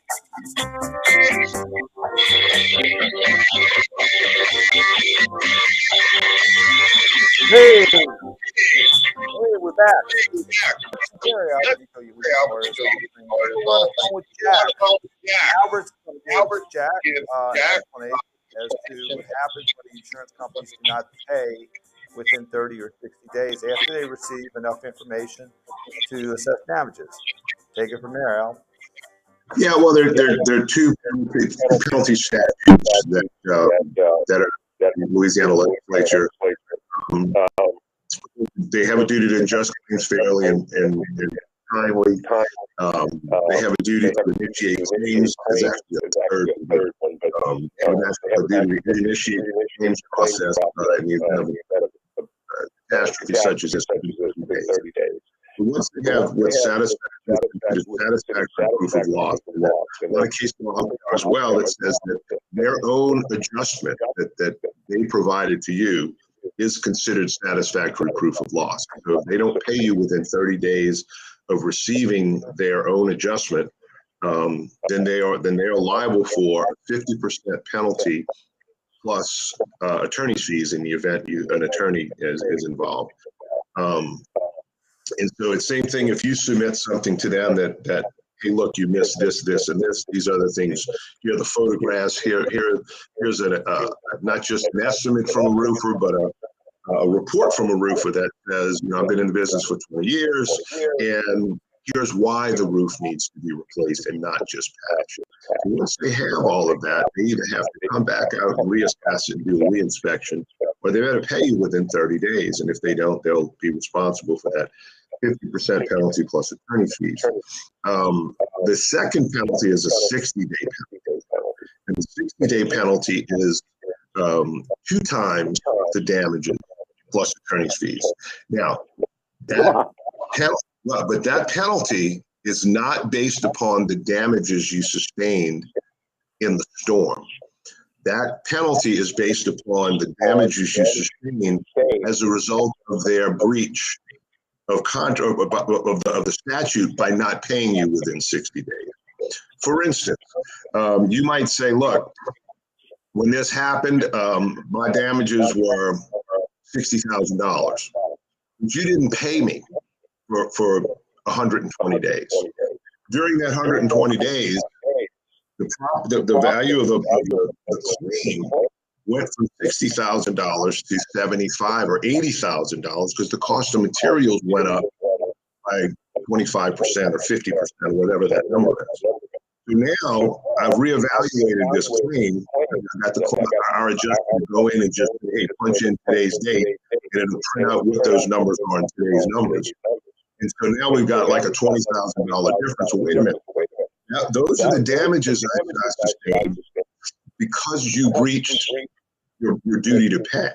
Hey, we're back. Albert Jack explanation as to what happens when the insurance companies do not pay within 30 or 60 days after they receive enough information to assess damages. Take it from there, Al. Yeah, well, there are two penalty statutes that are in the Louisiana legislature. They have a duty to adjust claims fairly and timely. They have a duty to initiate claims. That's actually the third one, but that's a duty to initiate the claims process in the event of a catastrophe such as this. 30 days. Once they have what's satisfactory proof of loss, a lot of case law as well that says that their own adjustment that they provided to you is considered satisfactory proof of loss. So if they don't pay you within 30 days of receiving their own adjustment, then they are liable for a 50% penalty plus attorney's fees in the event an attorney is involved. And so it's same thing if you submit something to them that hey, look, you missed this, and this, these other things. Here are the photographs. Here's not just an estimate from a roofer, but a report from a roofer that says, I've been in the business for 20 years, and here's why the roof needs to be replaced and not just patched. And once they have all of that, they either have to come back out and reassess it and do a reinspection, or they better pay you within 30 days. And if they don't, they'll be responsible for that 50% penalty plus attorney fees. The second penalty is a 60-day penalty. And the 60-day penalty is 2 times the damages plus attorney's fees. Now, that penalty is not based upon the damages you sustained in the storm. That penalty is based upon the damages you sustained as a result of their breach of the statute by not paying you within 60 days. For instance, you might say, look, when this happened, my damages were $60,000, but you didn't pay me for 120 days. During that 120 days, the value of the claim went from $60,000 to $75,000 or $80,000 because the cost of materials went up by 25% or 50%, whatever that number is. So now I've reevaluated this claim. I got our adjuster to go in and just punch in today's date, and it'll print out what those numbers are in today's numbers. And so now we've got like a $20,000 difference. So wait a minute. Now, those are the damages I sustained because you breached your duty to pay.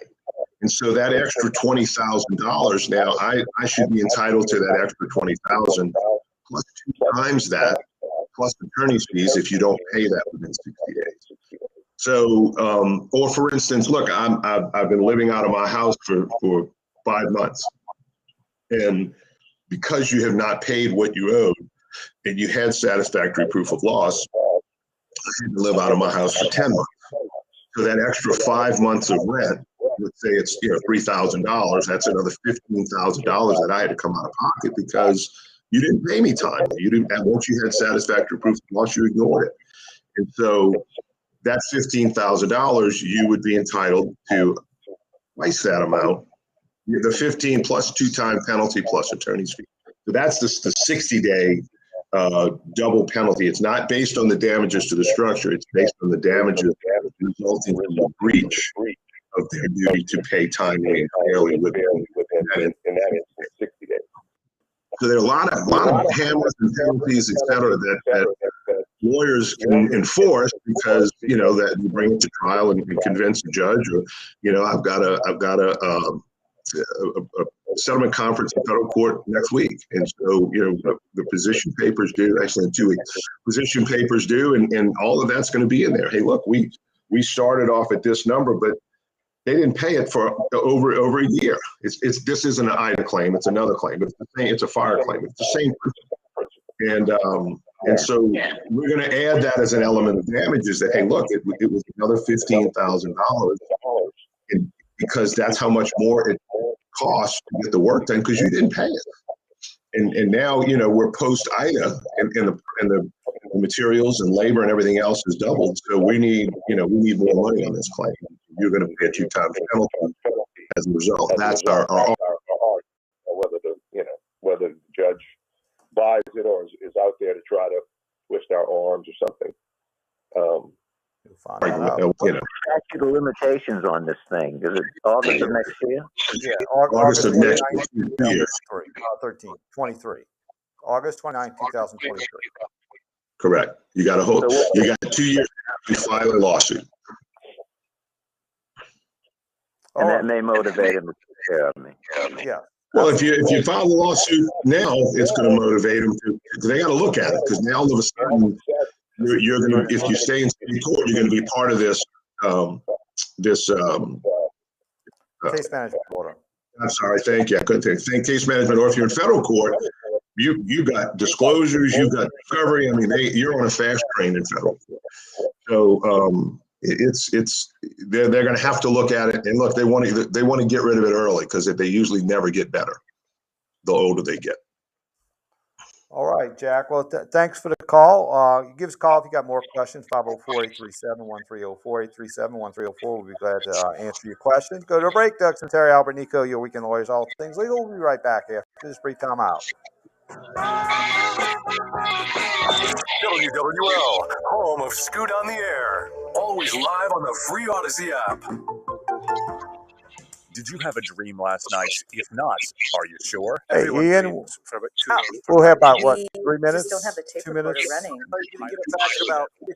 And so that extra $20,000 now, I should be entitled to that extra $20,000 plus 2 times that plus attorney's fees if you don't pay that within 60 days. So, or for instance, look, I've been living out of my house for 5 months, and because you have not paid what you owed and you had satisfactory proof of loss, I had to live out of my house for 10 months. So that extra 5 months of rent, let's say it's $3,000, that's another $15,000 that I had to come out of pocket because you didn't pay me timely. You didn't. And once you had satisfactory proof of loss, you ignored it. And so that $15,000, you would be entitled to twice that amount, the 15 plus 2-time penalty plus attorney's fee. So that's the 60-day double penalty. It's not based on the damages to the structure. It's based on the damages resulting from the breach of their duty to pay timely and fairly within that 60 days. So there are a lot of hammers and penalties, et cetera, that lawyers can enforce because that you bring it to trial and convince a judge, or I've got a settlement conference in federal court next week, and so the position papers due actually in 2 weeks. Position papers due, and all of that's going to be in there. Hey, look, we started off at this number, but they didn't pay it for over a year. This isn't an IDA claim; it's another claim. It's a fire claim. It's the same principle. And so we're going to add that as an element of damages. That hey, look, it was another $15,000, because that's how much more it costs to get the work done because you didn't pay it. And now we're post IDA, and the materials and labor and everything else is doubled. So we need more money on this claim. You're going to pay a 2-time penalty as a result. That's our whether the judge buys it or is out there to try to twist our arms or something. Statute of limitations on this thing. Is it August of next year? Yeah, August of next year. 23. August 29, 2023. Correct. You got you got 2 years to file a lawsuit. And that may motivate him to take care of me. Yeah. Well, if you file the lawsuit now, it's going to motivate them because they got to look at it, because now all of a sudden you're going to, if you stay in state court, you're going to be part of this case management order. I'm sorry, thank you. I couldn't think case management, or if you're in federal court, you got disclosures, you got discovery. I mean, you're on a fast train in federal court. So they're going to have to look at it, and look, they want to get rid of it early because they usually never get better the older they get. All right, Jack. Well, thanks for the call. Give us a call if you got more questions. 504-837-1304, 837-1304. We'll be glad to answer your questions. Go to a break. Doug Sunseri, Albert Nicaud, your weekend lawyers, all things legal. We'll be right back after this brief time out. WWL, home of Scoot on the Air. Always live on the free Odyssey app. Did you have a dream last night? If not, are you sure? Hey, Ian, we'll have about, 3 minutes? Just don't have the tape 2 recorder minutes? running. You can get it back in about 56:45.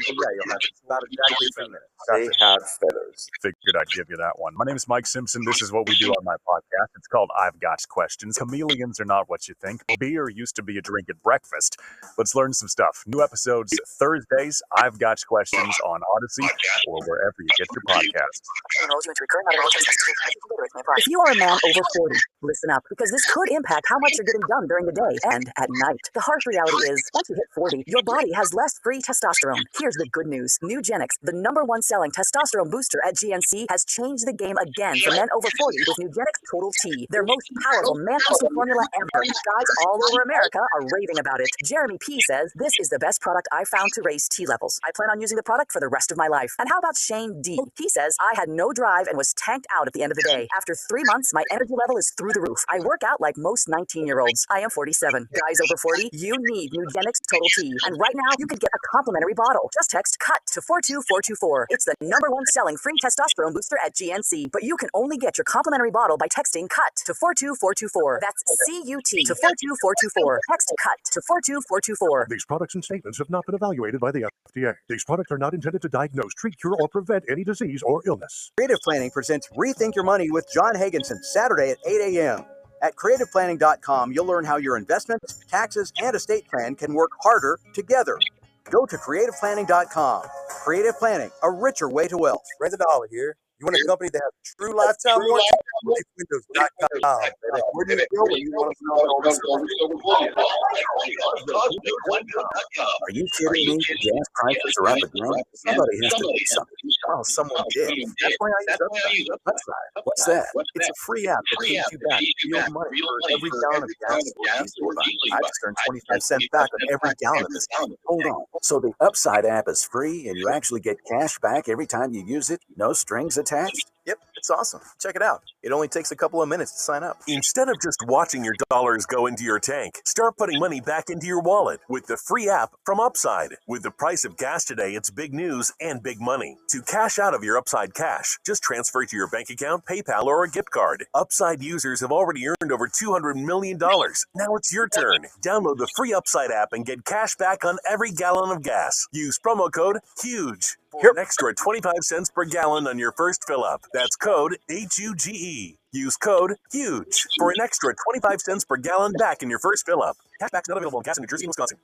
Yeah, you'll have about exactly 3 minutes. They have feathers. Figured I'd give you that one. My name is Mike Simpson. This is what we do on my podcast. It's called I've Got Questions. Chameleons are not what you think. Beer used to be a drink at breakfast. Let's learn some stuff. New episodes Thursdays. I've Got Questions on Odyssey or wherever you get your podcasts. If you are a man over 40, listen up, because this could impact how much you're getting done during the day and at night. The harsh reality is, once you hit 40, your body has less free testosterone. Here's the good news. Nugenix, the #1 selling testosterone booster at GNC, has changed the game again for men over 40 with Nugenix Total T, their most powerful man-boosting formula ever. Guys all over America are raving about it. Jeremy P. says, this is the best product I found to raise T levels. I plan on using the product for the rest of my life. And how about Shane D? He says, I had no drive and was tanked out at the end of the day. After 3 months, my energy level is through the roof. I work out like most 19-year-olds. I am 47. Guys over 40, you need Nugenix Total T. And right now, you can get a complimentary bottle. Just text CUT to 42424. It's the #1 selling free testosterone booster at GNC. But you can only get your complimentary bottle by texting CUT to 42424. That's CUT to 42424. Text CUT to 42424. These products and statements have not been evaluated by the FDA. These products are not intended to diagnose, treat, cure, or prevent any disease or illness. Creative Planning presents Rethink Your Money with John Hagenson, Saturday at 8 a.m. At creativeplanning.com, you'll learn how your investments, taxes, and estate plan can work harder together. Go to creativeplanning.com. Creative Planning, a richer way to wealth. Rent a dollar here. You want a company that has a true lifetime warranty? LifeWindows.com. Where do you go when you want to know all this Are you kidding me? Gas prices are up again. Somebody has to do something. Oh, someone did. That's why I use Upside. What's that? It's a free app that pays you back real money for every gallon of gas or diesel you buy. I just earned 25 cents back on every gallon of this. Hold on. So the Upside app is free and you actually get cash back every time you use it? No strings attached? Yep, it's awesome. Check it out. It only takes a couple of minutes to sign up. Instead of just watching your dollars go into your tank, start putting money back into your wallet with the free app from Upside. With the price of gas today, it's big news and big money. To cash out of your Upside cash, just transfer it to your bank account, PayPal, or a gift card. Upside users have already earned over $200 million. Now it's your turn. Download the free Upside app and get cash back on every gallon of gas. Use promo code HUGE for an extra 25 cents per gallon on your first fill-up. That's code HUGE. Use code HUGE for an extra 25 cents per gallon back in your first fill-up. Cashback's not available in gas in New Jersey and Wisconsin.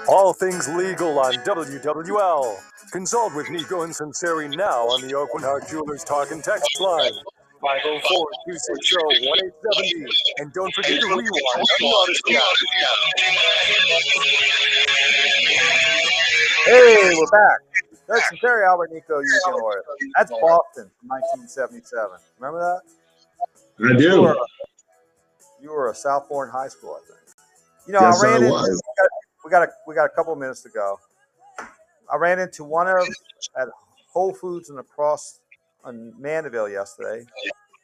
All things legal on WWL. Consult with Nicaud and Sunseri now on the Oakland Heart Jewelers Talk and Text line. 504-260-1870. And don't forget to rewind on the Odyssey app. Hey, we're back. Doug Sunseri, Albert Nicaud, Eugene Lawyer. That's Boston from 1977. Remember that? I do. You were a Southbourne High School, I think. You know, Yes, I ran I into. was. We got a couple of minutes to go. I ran into one of at Whole Foods and across on Mandeville yesterday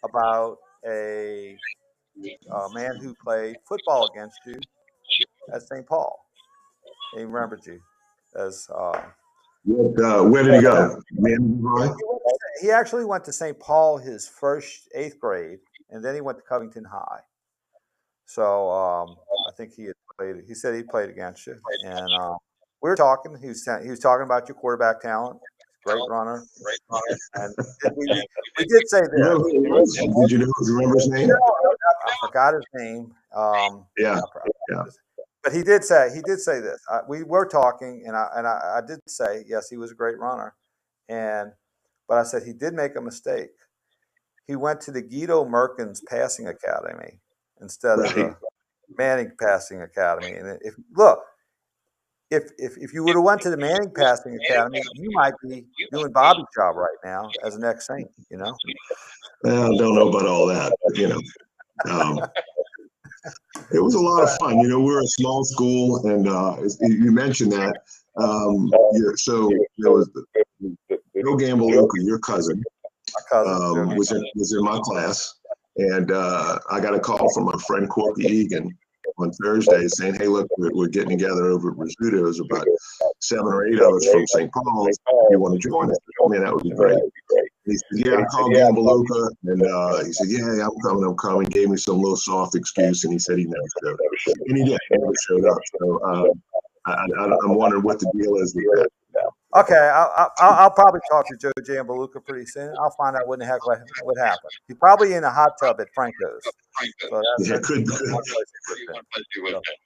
about a man who played football against you at St. Paul. He remembered you as. Where did he go? He actually went to St. Paul his first 8th grade, and then he went to Covington High. So I think he had played. He said he played against you, and we were talking. He was talking about your quarterback talent, great runner. And we did say this. Did you remember his name? I forgot his name. Yeah. But he did say this. We were talking, and I did say yes, he was a great runner, but I said he did make a mistake. He went to the Guido Merkins Passing Academy instead of the Manning Passing Academy. And if you would have went to the Manning Passing Academy, you might be doing Bobby's job right now as an ex-Saint. You know. Well, I don't know about all that, but it was a lot of fun. We're a small school, and you mentioned that. So there was Joe Gambaluka, your cousin, was in my class, and I got a call from my friend Corky Egan on Thursday saying, "Hey, look, we're getting together over at Rizzuto's, about 7 or 8 of us from St. Paul's. You want to join us?" Man, that would be great. He said, "Yeah, I called Gambaluka," and he said, "Yeah, I'm coming." Gave me some little soft excuse, and he said he never showed up, and he did. He never showed up. So I'm wondering what the deal is with that. Okay, I'll probably talk to Joe Gambaluka pretty soon. I'll find out what happened. He's probably in a hot tub at Franco's. So that's Could be.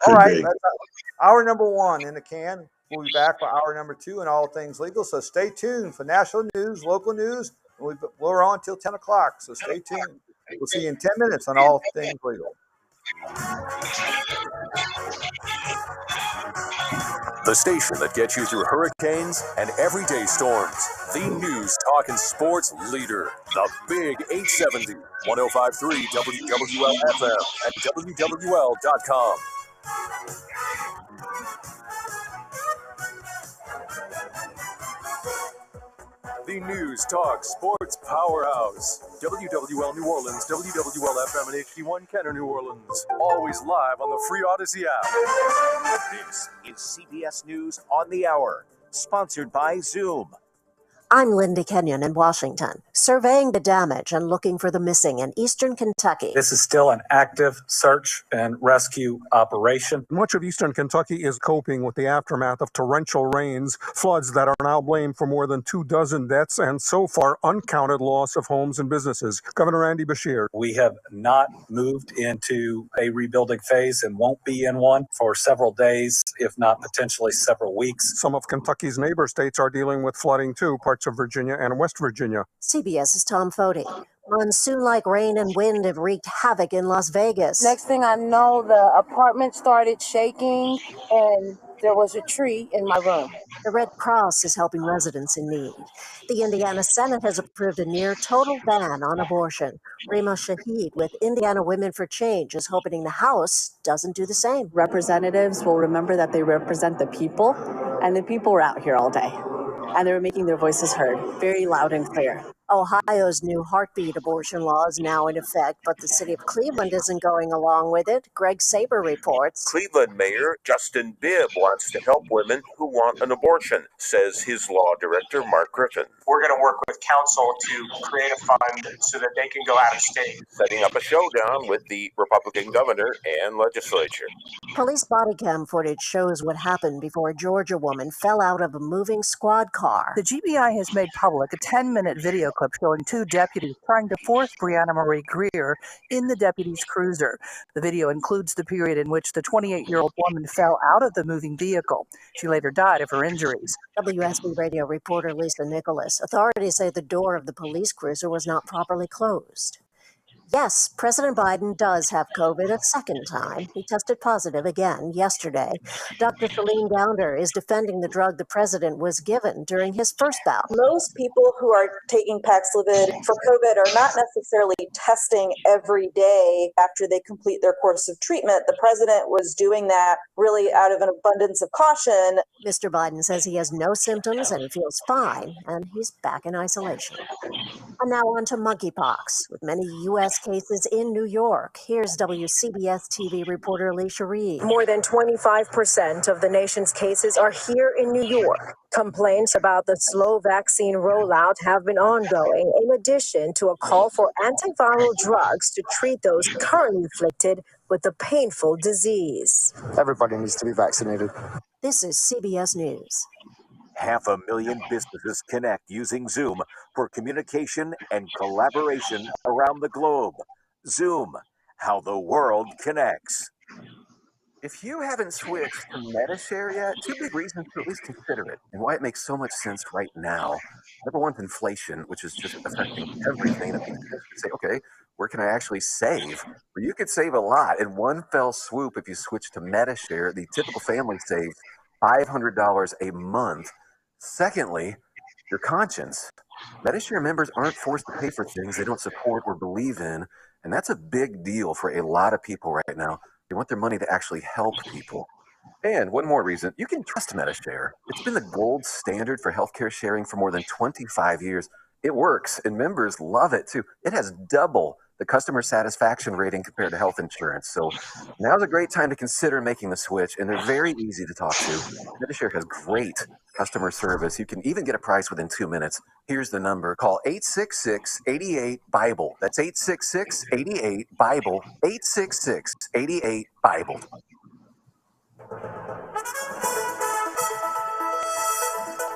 All right, that's hour number 1 in the can. We'll be back for hour number 2 and all things legal. So stay tuned for national news, local news. We're on till 10 o'clock. So stay tuned. We'll see you in 10 minutes on all things legal. The station that gets you through hurricanes and everyday storms. The news, talk, and sports leader. The Big 870. 105.3 WWL FM and WWL.com. The news, talk, sports powerhouse. WWL New Orleans, WWL FM, and HD1 Kenner New Orleans. Always live on the free Odyssey app. This is CBS News on the Hour, sponsored by Zoom. I'm Linda Kenyon in Washington, surveying the damage and looking for the missing in eastern Kentucky. This is still an active search and rescue operation. Much of eastern Kentucky is coping with the aftermath of torrential rains, floods that are now blamed for more than 24 deaths and so far uncounted loss of homes and businesses. Governor Andy Beshear. We have not moved into a rebuilding phase and won't be in one for several days, if not potentially several weeks. Some of Kentucky's neighbor states are dealing with flooding too, parts of Virginia and West Virginia. CBS's Tom Foti. Monsoon-like rain and wind have wreaked havoc in Las Vegas. Next thing I know, the apartment started shaking and there was a tree in my room. The Red Cross is helping residents in need. The Indiana Senate has approved a near-total ban on abortion. Rima Shahid with Indiana Women for Change is hoping the House doesn't do the same. Representatives will remember that they represent the people, and the people are out here all day. And they're making their voices heard, very loud and clear. Ohio's new heartbeat abortion law is now in effect, but the city of Cleveland isn't going along with it. Greg Saber reports. Cleveland Mayor Justin Bibb wants to help women who want an abortion, says his law director, Mark Griffin. We're going to work with council to create a fund so that they can go out of state. Setting up a showdown with the Republican governor and legislature. Police body cam footage shows what happened before a Georgia woman fell out of a moving squad car. The GBI has made public a 10-minute video clip showing two deputies trying to force Brianna Marie Greer in the deputy's cruiser. The video includes the period in which the 28-year-old woman fell out of the moving vehicle. She later died of her injuries. WSB radio reporter Lisa Nicholas. Authorities say the door of the police cruiser was not properly closed. Yes, President Biden does have COVID a second time. He tested positive again yesterday. Dr. Celine Gounder is defending the drug the president was given during his first bout. Most people who are taking Paxlovid for COVID are not necessarily testing every day after they complete their course of treatment. The president was doing that really out of an abundance of caution. Mr. Biden says he has no symptoms and he feels fine, and he's back in isolation. And now on to monkeypox, with many U.S. cases in New York. Here's WCBS TV reporter Alicia Reed. More than 25% of the nation's cases are here in New York. Complaints about the slow vaccine rollout have been ongoing, in addition to a call for antiviral drugs to treat those currently afflicted with the painful disease. Everybody needs to be vaccinated. This is CBS News. 500,000 businesses connect using Zoom for communication and collaboration around the globe. Zoom, how the world connects. If you haven't switched to MetaShare yet, two big reasons to at least consider it, and why it makes so much sense right now. Number one, inflation, which is just affecting everything. That means you say, okay, where can I actually save? Well, you could save a lot in one fell swoop if you switch to MetaShare. The typical family saves $500 a month. Secondly, your conscience. MetaShare members aren't forced to pay for things they don't support or believe in, and that's a big deal for a lot of people right now. They want their money to actually help people. And one more reason, you can trust MetaShare. It's been the gold standard for healthcare sharing for more than 25 years. It works, and members love it too. It has double the customer satisfaction rating compared to health insurance. So now's a great time to consider making the switch, and they're very easy to talk to. MetaShare has great customer service. You can even get a price within 2 minutes. Here's the number. Call 866-88-BIBLE. That's 866-88-BIBLE. 866-88-BIBLE.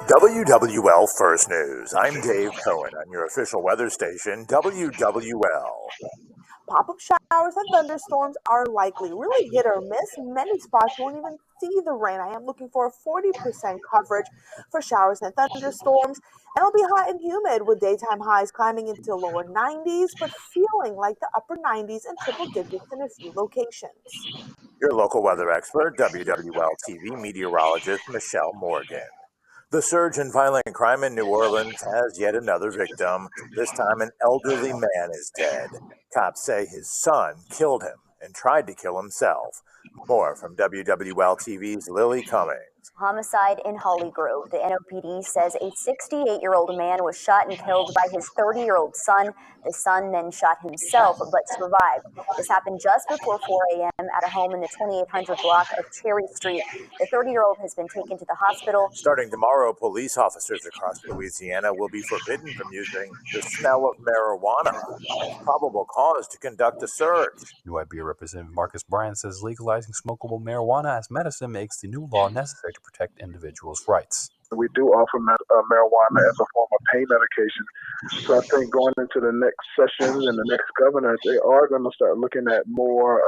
WWL First News. I'm Dave Cohen on your official weather station, WWL. Pop-up showers and thunderstorms are likely, really hit or miss. Many spots won't even see the rain. I am looking for a 40% coverage for showers and thunderstorms. And it'll be hot and humid with daytime highs climbing into lower 90s, but feeling like the upper 90s and triple digits in a few locations. Your local weather expert, WWL TV meteorologist Michelle Morgan. The surge in violent crime in New Orleans has yet another victim. This time, an elderly man is dead. Cops say his son killed him and tried to kill himself. More from WWL TV's Lily Cummings. Homicide in Holly Grove. The NOPD says a 68-year-old man was shot and killed by his 30-year-old son. The son then shot himself but survived. This happened just before 4 a.m. at a home in the 2800 block of Cherry Street. The 30-year-old has been taken to the hospital. Starting tomorrow, police officers across Louisiana will be forbidden from using the smell of marijuana as probable cause to conduct a search. UIB Representative Marcus Bryan says legalizing smokable marijuana as medicine makes the new law necessary to protect individuals' rights. We do offer marijuana as a form of pain medication. So I think going into the next session and the next governor, they are going to start looking at more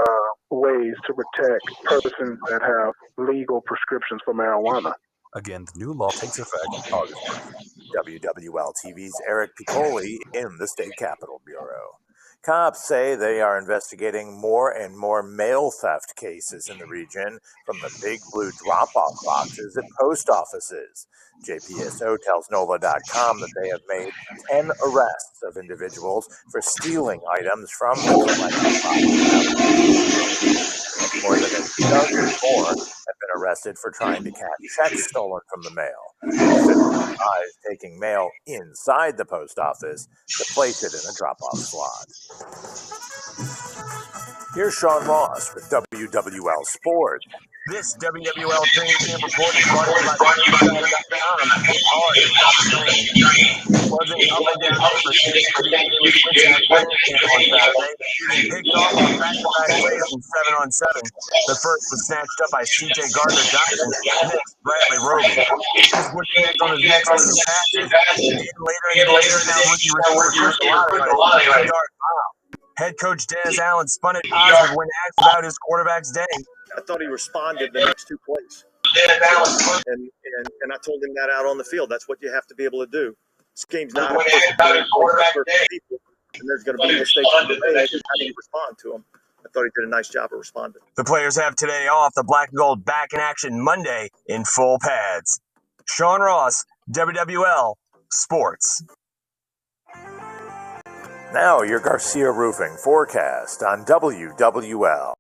ways to protect persons that have legal prescriptions for marijuana. Again, the new law takes effect August 1st. WWL TV's Eric Piccoli in the State Capitol Bureau. Cops say they are investigating more and more mail theft cases in the region from the big blue drop-off boxes at post offices. JPSO tells NOLA.com that they have made 10 arrests of individuals for stealing items from the collection boxes. More than a dozen more have been arrested for trying to cash checks stolen from the mail. Officials advise taking mail inside the post office to place it in a drop-off slot. Here's Sean Ross with WWL Sports. This WWL training camp report is brought to you by Sunseri.com. It's hard to stop the train. Closing up and down for State with Quincy training camp on Saturday. Shooting picked off on back-to-back plays from 7-on-7. The first was snatched up by C.J. Gardner-Johnson. Next, Bradley Roby. This would connect on his next two passes. And later in the game, now rookie receiver Chris Dart foul. Head coach Dennis Allen spun it positive when asked about his quarterback's day. I thought he responded the next two plays. And I told him that out on the field. That's what you have to be able to do. This game's not about his quarterback people, and there's going to be mistakes made. How do you respond to them? I thought he did a nice job of responding. The players have today off. The black and gold back in action Monday in full pads. Sean Ross, WWL Sports. Now your Garcia Roofing forecast on WWL.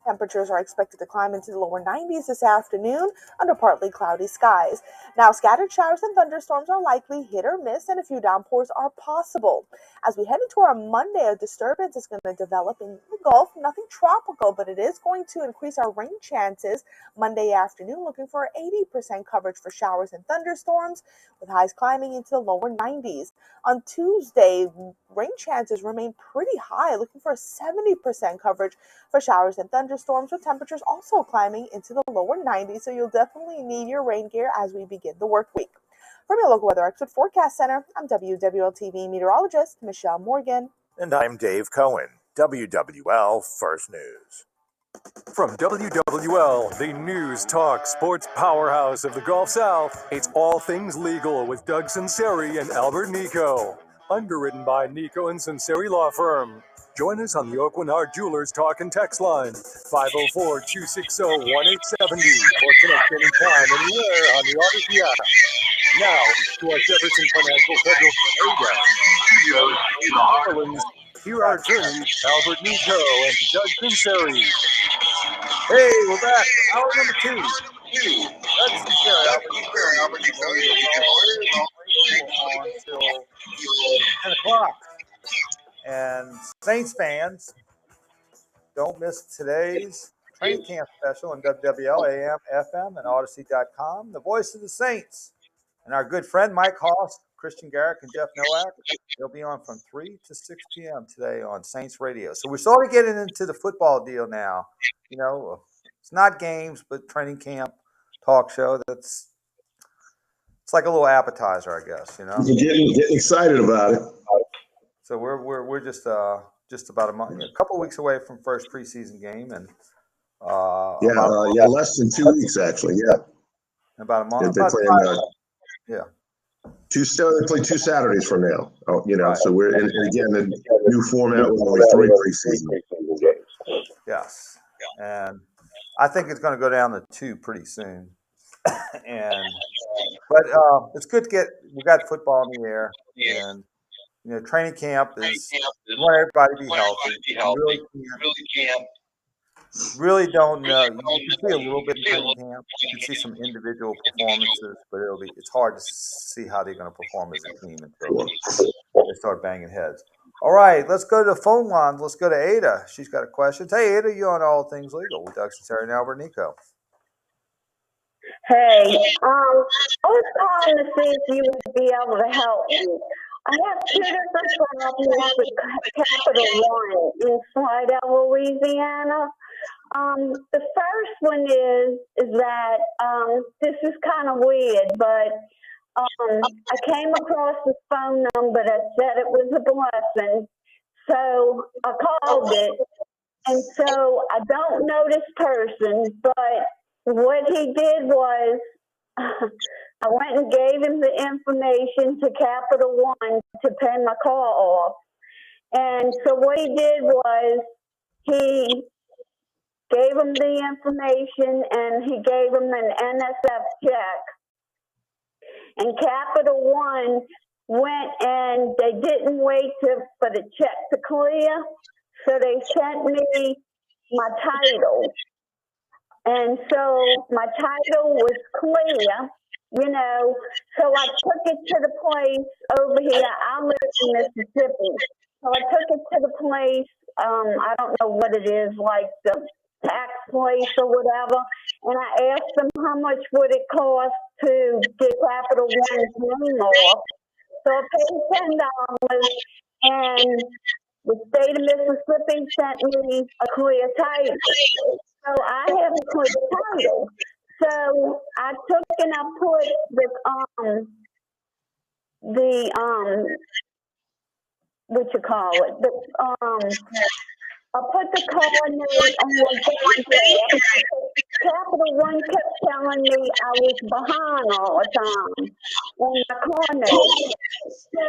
Temperatures are expected to climb into the lower 90s this afternoon under partly cloudy skies. Now, scattered showers and thunderstorms are likely, hit or miss, and a few downpours are possible. As we head into our Monday, a disturbance is going to develop in the Gulf. Nothing tropical, but it is going to increase our rain chances Monday afternoon, looking for 80% coverage for showers and thunderstorms, with highs climbing into the lower 90s. On Tuesday, rain chances remain pretty high, looking for 70% coverage for showers and thunderstorms, with temperatures also climbing into the lower 90s, so you'll definitely need your rain gear as we begin the work week. From your local weather expert forecast center, I'm WWL-TV meteorologist Michelle Morgan. And I'm Dave Cohen, WWL First News. From WWL, the news, talk, sports powerhouse of the Gulf South, it's All Things Legal with Doug Sunseri and Albert Nicaud. Underwritten by Nicaud and Sunseri Law Firm. Join us on the Oakwinard Jewelers Talk and Text line, 504-260-1870, or connect anytime, anywhere on the Odyssey app. Now, to our Jefferson Financial Federal Studios in New Orleans, here are attorneys Albert Nicaud and Doug Sunseri. Hey, we're back. Hour number 2. That's Albert until 10 o'clock. And Saints fans, don't miss today's training camp special on WWL, AM, FM, and Odyssey.com. The voice of the Saints. And our good friend Mike Hoss, Christian Garrick, and Jeff Nowak, they'll be on from 3 to 6 p.m. today on Saints Radio. So we're sort of getting into the football deal now. You know, it's not games, but training camp talk show. It's like a little appetizer, I guess. You know, You're getting excited about it. So we're just about a couple of weeks away from first preseason game, and less than 2 weeks actually. Yeah, about a month. They're playing, they play 2 Saturdays from now. Oh, you know, right. So we're and again the new format with only 3 preseason games. Yes, and I think it's going to go down to 2 pretty soon. But it's good to we got football in the air, and you know, training camp is we want everybody to be healthy. really don't know. You can see a little bit in training camp. You can see some individual performances, but it's hard to see how they're going to perform as a team until they start banging heads. All right, let's go to the phone line. Let's go to Ada. She's got a question. Hey, Ada, you on All Things Legal with Doug Sunseri and Albert Nicaud. Hey, I was calling to see if you would be able to help me. I have two different properties with Capital One in Slidell, Louisiana. The first one is that this is kind of weird, but I came across this phone number that said it was a blessing, so I called it. And so I don't know this person, but what he did was I went and gave him the information to Capital One to pay my car off. And so what he did was he gave him the information and he gave him an NSF check. And Capital One went and they didn't wait for the check to clear. So they sent me my title. And so my title was clear, you know, so I took it to the place over here. I live in Mississippi. So I took it to the place, I don't know what it is, like the tax place or whatever. And I asked them how much would it cost to get Capital One's name off. So I paid $10 and the state of Mississippi sent me a clear title. So I have a clear title. So I took and I put what you call it? I put the car note on Capital One kept telling me I was behind all the time on my car note. So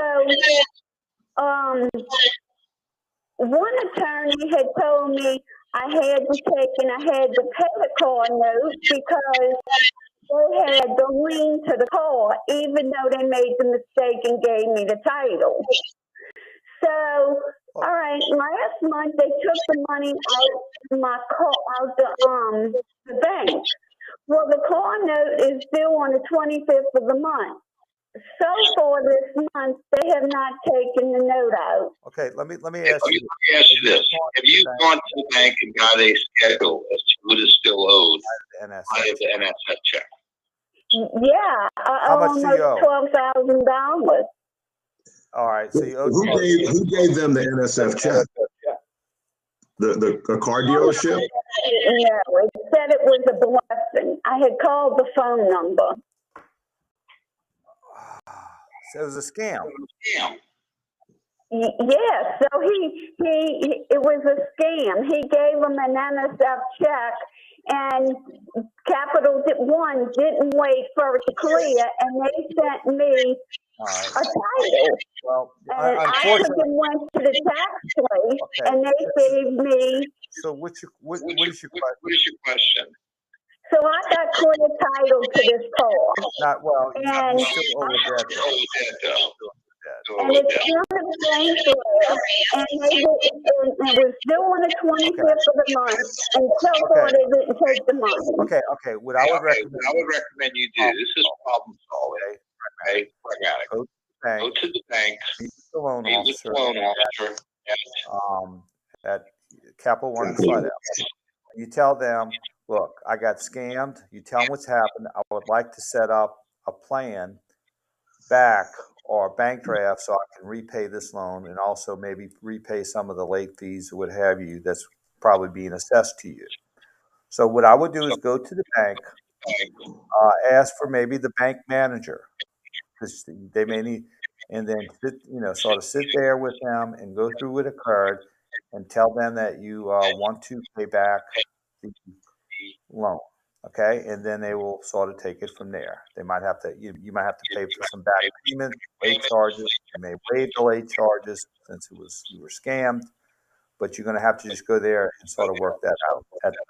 one attorney had told me I had to pay the car note because they had the lien to the car, even though they made the mistake and gave me the title. So, all right, last month they took the money out my car, out the bank. Well, the car note is due on the 25th of the month. So far this month, they have not taken the note out. Okay, let me ask you. Let me ask you this: have you gone to the bank and got a schedule as to what is still owed via the NSF check? Yeah, I owe almost $12,000. All right, so you owe. Who gave them the NSF check? The car dealership? No, it said it was a blessing. I had called the phone number. So it was a scam. Yeah, so it was a scam. He gave him an NSF check, and Capital One didn't wait for it to clear, and they sent me a title. Well, and I took and went to the tax place, and they gave me. So what is your question? So I got clear title to this car. Not well. And you still owe a debt. And it's on the bank list, and it was due on the 25th of the month, and so far they didn't take the money. Okay. What I would recommend you do, this is problem solving, okay? Pragmatic. Go to the bank, meet the loan officer, at Capital One Slidell. You tell them, look, I got scammed. You tell them what's happened. I would like to set up a plan back or a bank draft so I can repay this loan and also maybe repay some of the late fees or what have you that's probably being assessed to you. So what I would do is go to the bank, ask for maybe the bank manager, because they may need, and then sort of sit there with them and go through what occurred and tell them that you want to pay back the loan. Okay, and then they will sort of take it from there. They might have to, you might have to pay for some back payment, late charges. You may waive the late charges since you were scammed, but you're going to have to just go there and sort of work that out at the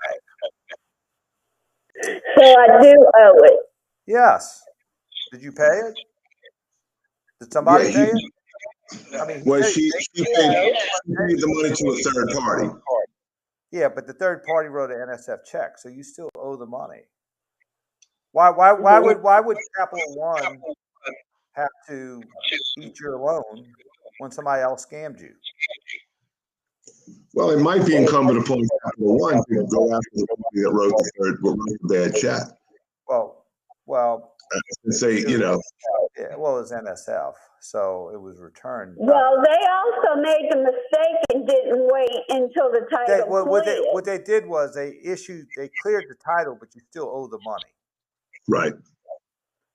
bank. So I do owe it. Yes. Did you pay it? Did somebody pay it? I mean, well, she paid the money to a third party. Yeah, but the third party wrote an NSF check, so you still owe the money. Why would Capital One have to eat your loan when somebody else scammed you? Well, it might be incumbent upon Capital One to go after the company that wrote the bad check. Well, and say, yeah, well, it was NSF, so it was returned. Well, they also made the mistake and didn't wait until the title cleared. What they did was they cleared the title, but you still owe the money. Right.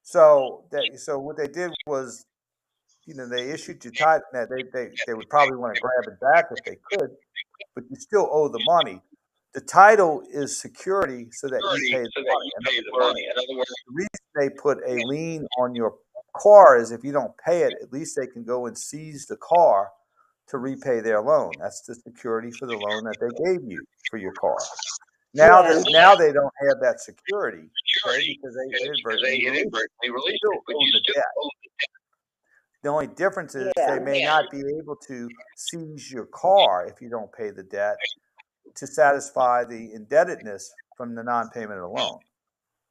So what they did was, they issued your title. Now they would probably want to grab it back if they could, but you still owe the money. The title is security so that you pay the money. In other words, the reason they put a lien on your car is if you don't pay it, at least they can go and seize the car to repay their loan. That's the security for the loan that they gave you for your car. Now they don't have that security, okay, because they inadvertently released it. Still owe the debt. The only difference is they may not be able to seize your car if you don't pay the debt to satisfy the indebtedness from the non-payment of the loan.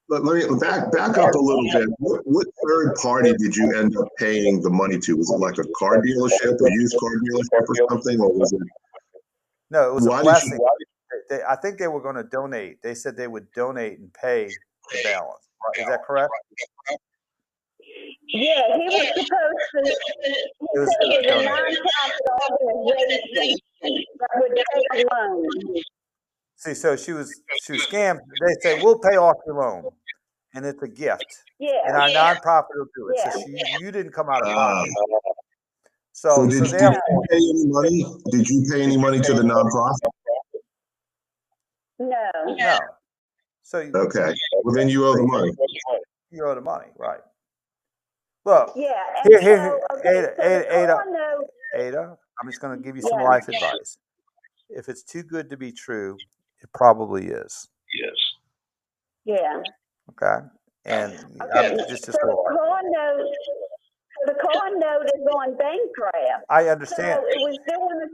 Let me back up a little bit. What third party did you end up paying the money to? Was it like a car dealership, a used car dealership or something? Or was it? No, it was a blessing. I think they were going to donate. They said they would donate and pay the balance. Is that correct? Yeah, he was supposed to. It was a non-profit organization that would take a loan. See, so she was scammed. They say we'll pay off your loan, and it's a gift. Yeah. And our nonprofit will do it. Yeah. So you didn't come out of pocket. So did you pay any money? Did you pay any money to the nonprofit? No. So okay. Well, then you owe the money. You owe the money, right? Look. Yeah. Here, Ada. I'm just going to give you some life advice. If it's too good to be true, it probably is. Yes. Yeah. Okay. And just so the car note is on Bancraft. I understand. So it was due on the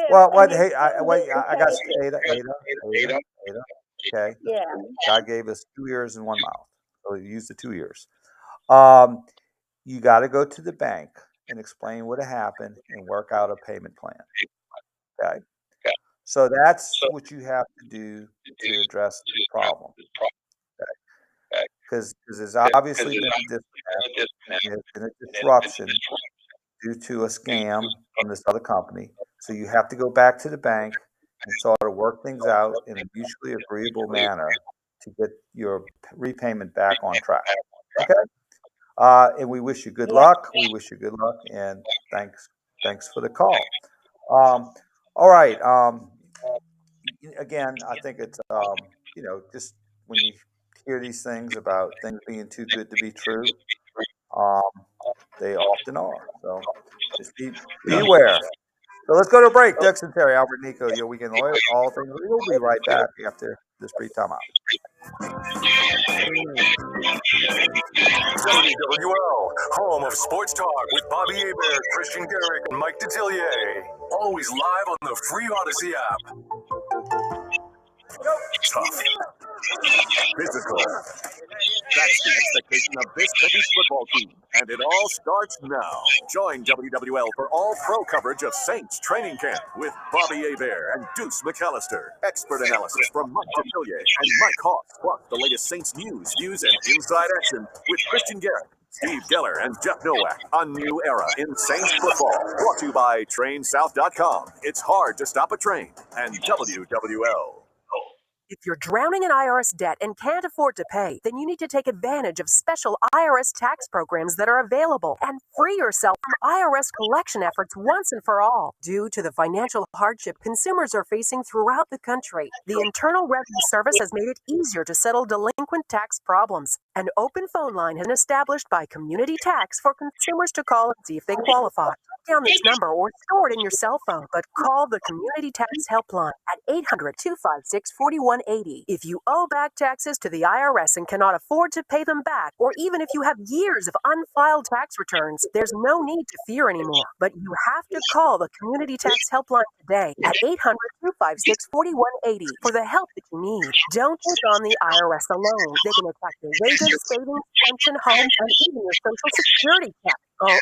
25th. Well, I got Ada. Okay. Yeah. God gave us 2 ears and 1 mouth, so we used the 2 ears. You got to go to the bank and explain what happened and work out a payment plan. Okay. So that's what you have to do to address the problem. Okay. Because there's obviously been a disruption due to a scam from this other company. So you have to go back to the bank and sort of work things out in a mutually agreeable manner to get your repayment back on track. Okay. And we wish you good luck. We wish you good luck, and thanks for the call. All right. Again, I think it's just when you hear these things about things being too good to be true, they often are. So just be aware. So let's go to a break. Doug Sunseri, Albert Nicaud, your weekend lawyer. All things legal. We'll be right back after this brief time out. WWL, home of sports talk with Bobby Hebert, Christian Garrick, and Mike Detillier. Always live on the free Odyssey app. Tough. Physical. That's the expectation of this Saints football team, and it all starts now. Join WWL for all pro coverage of Saints training camp with Bobby Hebert and Deuce McAllister. Expert analysis from Mike Detillier and Mike Hoff, plus the latest Saints news, views, and inside action with Christian Garrick, Steve Geller, and Jeff Nowak. A new era in Saints football. Brought to you by TrainSouth.com. It's hard to stop a train. And WWL. If you're drowning in IRS debt and can't afford to pay, then you need to take advantage of special IRS tax programs that are available and free yourself from IRS collection efforts once and for all. Due to the financial hardship consumers are facing throughout the country, the Internal Revenue Service has made it easier to settle delinquent tax problems. An open phone line has been established by Community Tax for consumers to call and see if they qualify. Write down this number or store it in your cell phone, but call the Community Tax Helpline at 800-256-4100. 4180. If you owe back taxes to the IRS and cannot afford to pay them back, or even if you have years of unfiled tax returns, there's no need to fear anymore. But you have to call the Community Tax Helpline today at 800-256-4180 for the help that you need. Don't take on the IRS alone. They can attack your wages, savings, pension, home, and even your Social Security check. Call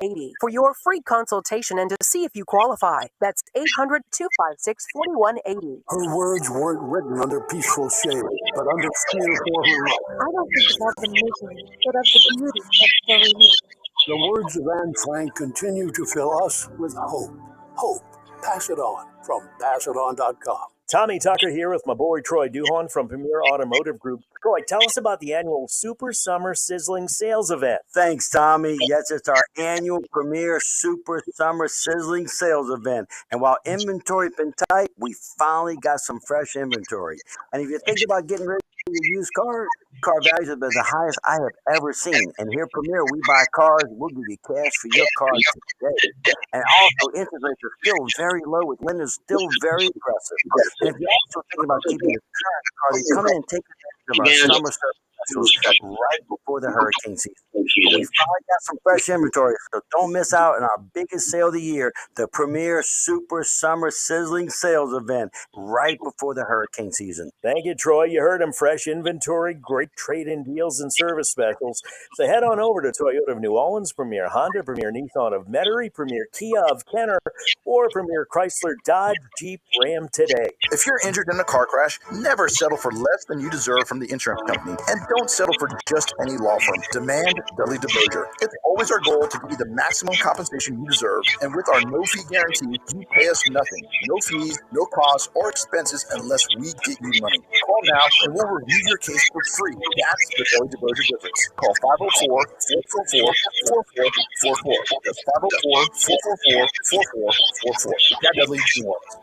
800-256-4180 for your free consultation and to see if you qualify. That's 800-256-4180. Her words weren't written under peaceful shade, but under fear for her life. I don't think about the misery, but of the beauty of the relief. The words of Anne Frank continue to fill us with hope. Hope. Pass it on from passiton.com. Tommy Tucker here with my boy Troy Duhon from Premier Automotive Group. Troy, tell us about the annual Super Summer Sizzling Sales Event. Thanks, Tommy. Yes, it's our annual Premier Super Summer Sizzling Sales Event. And while inventory's been tight, we finally got some fresh inventory. And if you think about getting rid of your used car values have been the highest I have ever seen. And here at Premier, we buy cars. We'll give you cash for your car today. And also, interest rates are still very low with lenders still very aggressive. And if you're also thinking about keeping your current car, they come in and take advantage of our summer service specials right before the hurricane season. But we finally got some fresh inventory, so don't miss out on our biggest sale of the year, the Premier Super Summer Sizzling Sales Event, right before the hurricane season. Thank you, Troy. You heard him. Fresh inventory, great trade-in deals and service specials. So head on over to Toyota of New Orleans, Premier Honda, Premier Nissan of Metairie, Premier Kia of Kenner, or Premier Chrysler Dodge Jeep Ram today. If you're injured in a car crash, never settle for less than you deserve from the insurance company. And don't settle for just any law firm. Demand Dudley DeBerger. It's always our goal to give you the maximum compensation you deserve. And with our no-fee guarantee, you pay us nothing. No fees, no costs, or expenses unless we get you money. Call now and we'll review your case for free. That's the Dudley DeBerger difference. Call 504-444-4444. That's 504-444-4444. That Dudley New Orleans.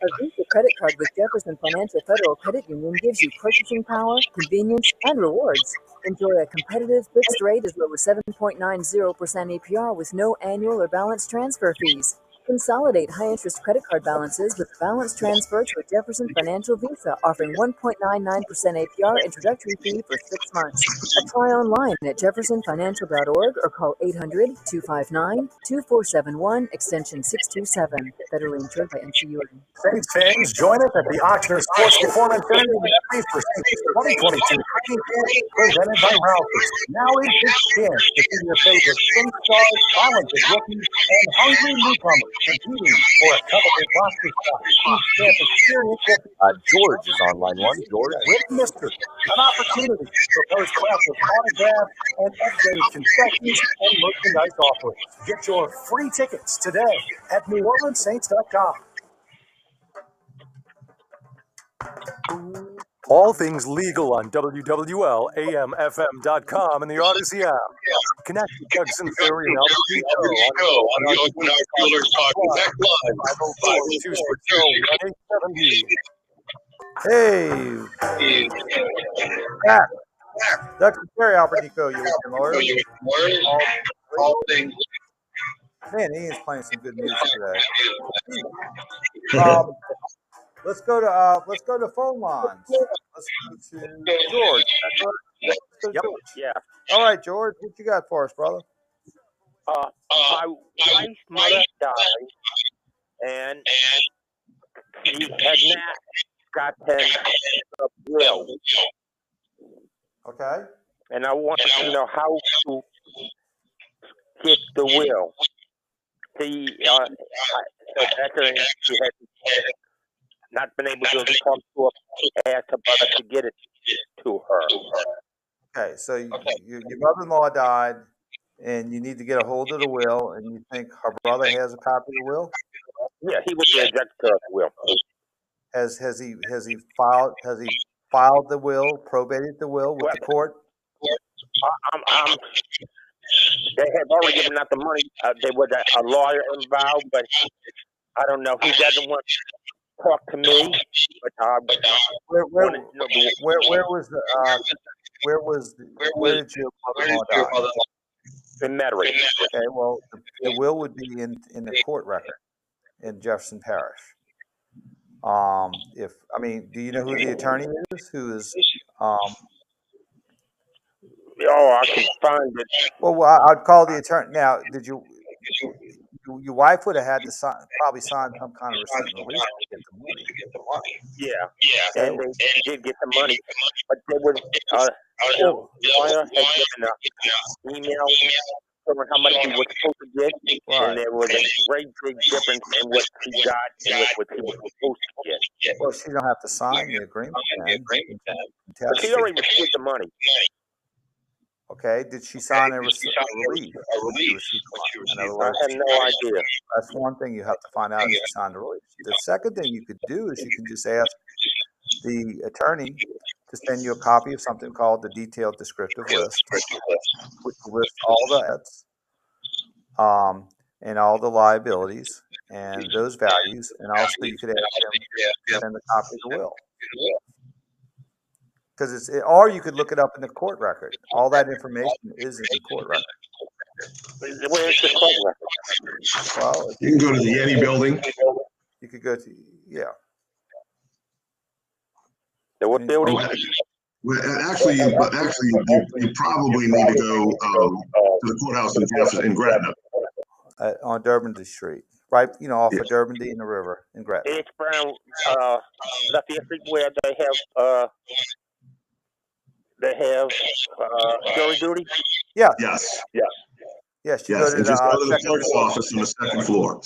A Visa credit card with Jefferson Financial Federal Credit Union gives you purchasing power, convenience, and rewards. Enjoy a competitive fixed rate as low as 7.90% APR with no annual or balance transfer fees. Consolidate high-interest credit card balances with balance transfer to a Jefferson Financial Visa, offering 1.99% APR introductory fee for 6 months. Apply online at jeffersonfinancial.org or call 800-259-2471, extension 627. Federally insured by NCUA. Saints fans, join us at the Oxnard Sports Performance Center in Metairie for Saints 2022 training camp presented by Ralph's. Now is your chance to see your favorite Saints stars, talented rookies, and hungry newcomers competing for a coveted roster spot. Each camp experience will George is on line one. George. with Mr. An opportunity for first-class autographs and updated concessions and merchandise offerings. Get your free tickets today at NewOrleansSaints.com. All things legal on WWL-AM-FM.com and the Odyssey app. Connect with Doug Sunseri and Albert Nicaud on the Open Outfielders Talking Back Live. 504-260-9870. Hey. Back. Doug Sunseri, Albert Nicaud, you lawyer. All things. Man, he is playing some good music today. Let's go to phone lines. Let's go to George. Let's go to George. Yeah. All right, George, what you got for us, brother? My wife's mother died, and she had not gotten a will. Okay. And I wanted to know how to get the will. She veteran, she had not been able to talk to her, ask her brother to get it to her. Okay, so your mother-in-law died, and you need to get a hold of the will, and you think her brother has a copy of the will? Yeah, he was the executor of the will. Has he filed the will, probated the will with the court? They have already given out the money. There was a lawyer involved, but I don't know. He doesn't want to talk to me. But where did your mother-in-law die? In Metairie. Okay, well, the will would be in the court record in Jefferson Parish. Do you know who the attorney is? Who is? Oh, I can find it. Well, I'd call the attorney. Now, did your wife would have had to probably sign some kind of receipt and release to get the money. Yeah. And they did get the money, but there was the lawyer had given an email showing how much he was supposed to get, and there was a great big difference in what he got and what he was supposed to get. Well, she don't have to sign the agreement. But she already received the money. Okay, did she sign a release? I have no idea. That's one thing you have to find out if she signed a release. The second thing you could do is you can just ask the attorney to send you a copy of something called the detailed descriptive list, which lists all the assets, and all the liabilities and those values, and also you could ask them to send a copy of the will. Because or you could look it up in the court record. All that information is in the court record. Where's the court record? Well, you can go to the Yeti building. You could go to The what building? Well, actually, you probably need to go to the courthouse in Gretna. On Durbin Street, right? Off of Durbin and the river in Gretna. It's Brown, Lafayette Street, where they have jury duty. Yeah. Yes. Yes. You go to the clerk's office on the second floor.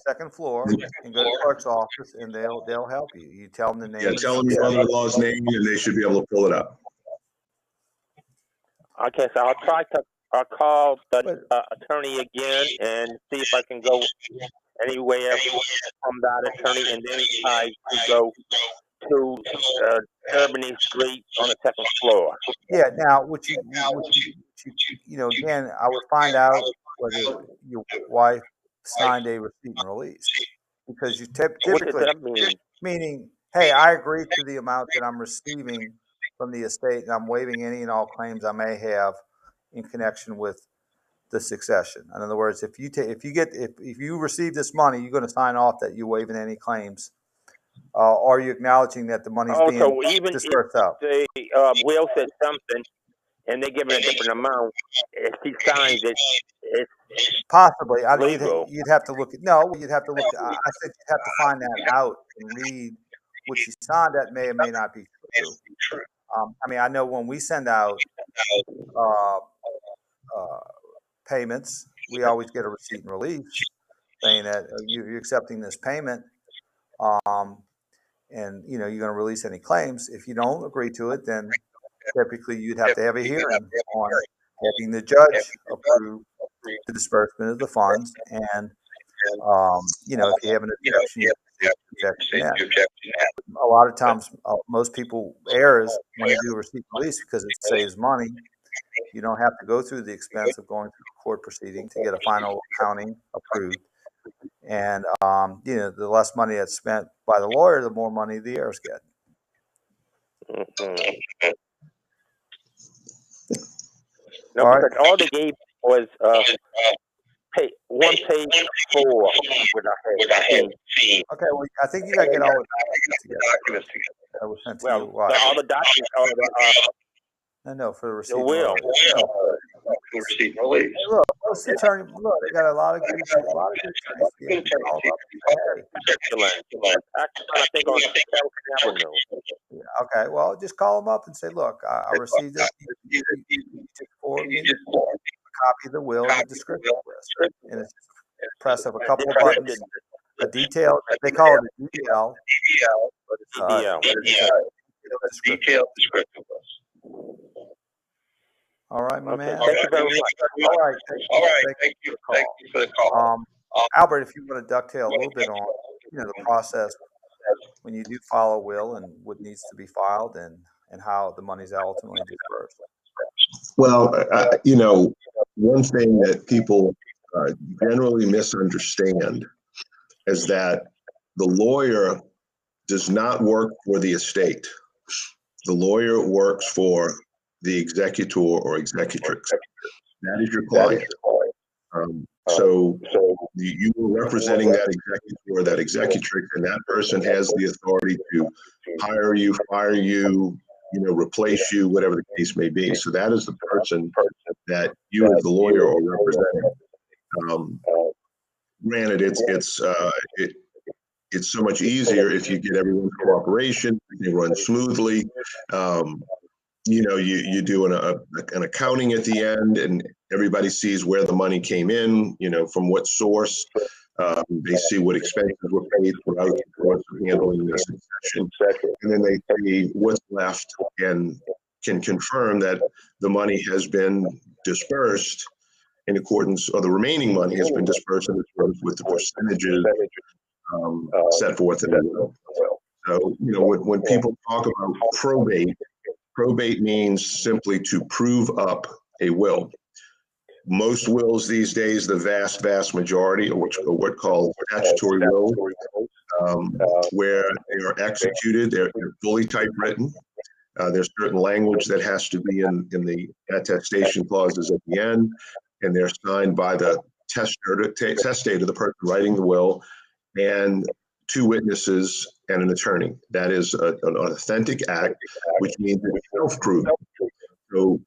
Second floor, and go to the clerk's office, and they'll help you. You tell them the name. Yeah, tell them your mother-in-law's name, and they should be able to pull it up. Okay, so I'll call the attorney again and see if I can go anywhere from that attorney, and then I can go to Albany Street on the second floor. Yeah. Now, again, I would find out whether your wife signed a receipt and release, because you typically, what does that mean? Meaning, hey, I agree to the amount that I'm receiving from the estate, and I'm waiving any and all claims I may have in connection with the succession. In other words, if you receive this money, you're going to sign off that you're waiving any claims. Are you acknowledging that the money's being dispersed out? If the will said something and they give it a different amount, if he signs it, it's possibly. You'd have to look at. You'd have to look. I said you'd have to find that out and read what she signed. That may or may not be true. I know when we send out payments, we always get a receipt and release saying that you're accepting this payment. And you're going to release any claims. If you don't agree to it, then typically you'd have to have a hearing on having the judge approve the disbursement of the funds. And if you have an objection, you have to object. A lot of times, most people err when they do a receipt and release because it saves money. You don't have to go through the expense of going through a court proceeding to get a final accounting approved. And the less money that's spent by the lawyer, the more money the heirs get. No, all because all they gave was one page 4 with a fee. Okay, well, I think you got to get all the documents together. That was sent to you. All the documents are No, for the receipt. The will. Receipt and release. Hey, look, most attorney. Look, they got a lot of good attorneys. I think on Avenue. Okay, well, just call them up and say, look, I received this. You took forward me a copy of the will and the description list, and it's just press of a couple of buttons. A detail. They call it a DDL. But it's detailed descriptive list. All right, my man. Thank you very much. All right. Thank you for the call. Albert, if you want to dovetail a little bit on, the process when you do file a will and what needs to be filed and how the money's ultimately dispersed. Well, one thing that people generally misunderstand is that the lawyer does not work for the estate. The lawyer works for the executor or executrix. That is your client. So you are representing that executor executor, that executrix, and that person has the authority to hire you, fire you, replace you, whatever the case may be. So that is the person that you, as the lawyer, are representing. Granted, it's so much easier if you get everyone's cooperation, they run smoothly. You do an accounting at the end, and everybody sees where the money came in, from what source. They see what expenses were paid throughout the course of handling the succession, and then they see what's left and can confirm that the money has been dispersed in accordance, or the remaining money has been dispersed in accordance with the percentages set forth in the will. So, when people talk about probate means simply to prove up a will. Most wills these days, the vast majority, are what called statutory wills, where they are executed, they're fully typewritten. There's certain language that has to be in the attestation clauses at the end, and they're signed by the testator, the person writing the will, and two witnesses and an attorney. That is an authentic act, which means it's self-proven. So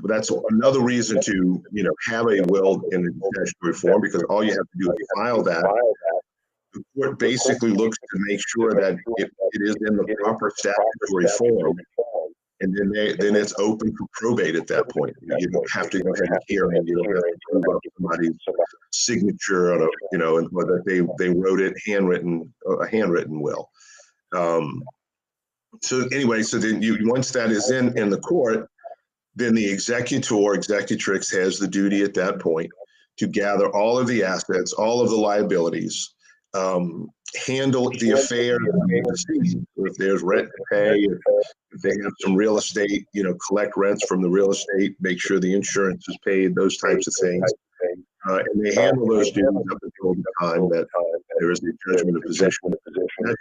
that's another reason to, have a will in a statutory form, because all you have to do is file that. The court basically looks to make sure that it is in the proper statutory form, and then it's open for probate at that point. You don't have to go ahead and hear it. You don't have to prove up somebody's signature on and whether they wrote it a handwritten will. So anyway, so then once that is in the court, then the executrix has the duty at that point to gather all of the assets, all of the liabilities, handle the affair of the deceased. If there's rent to pay, if they have some real estate, collect rents from the real estate, make sure the insurance is paid, those types of things. And they handle those duties up until the time that there is a judgment of possession, and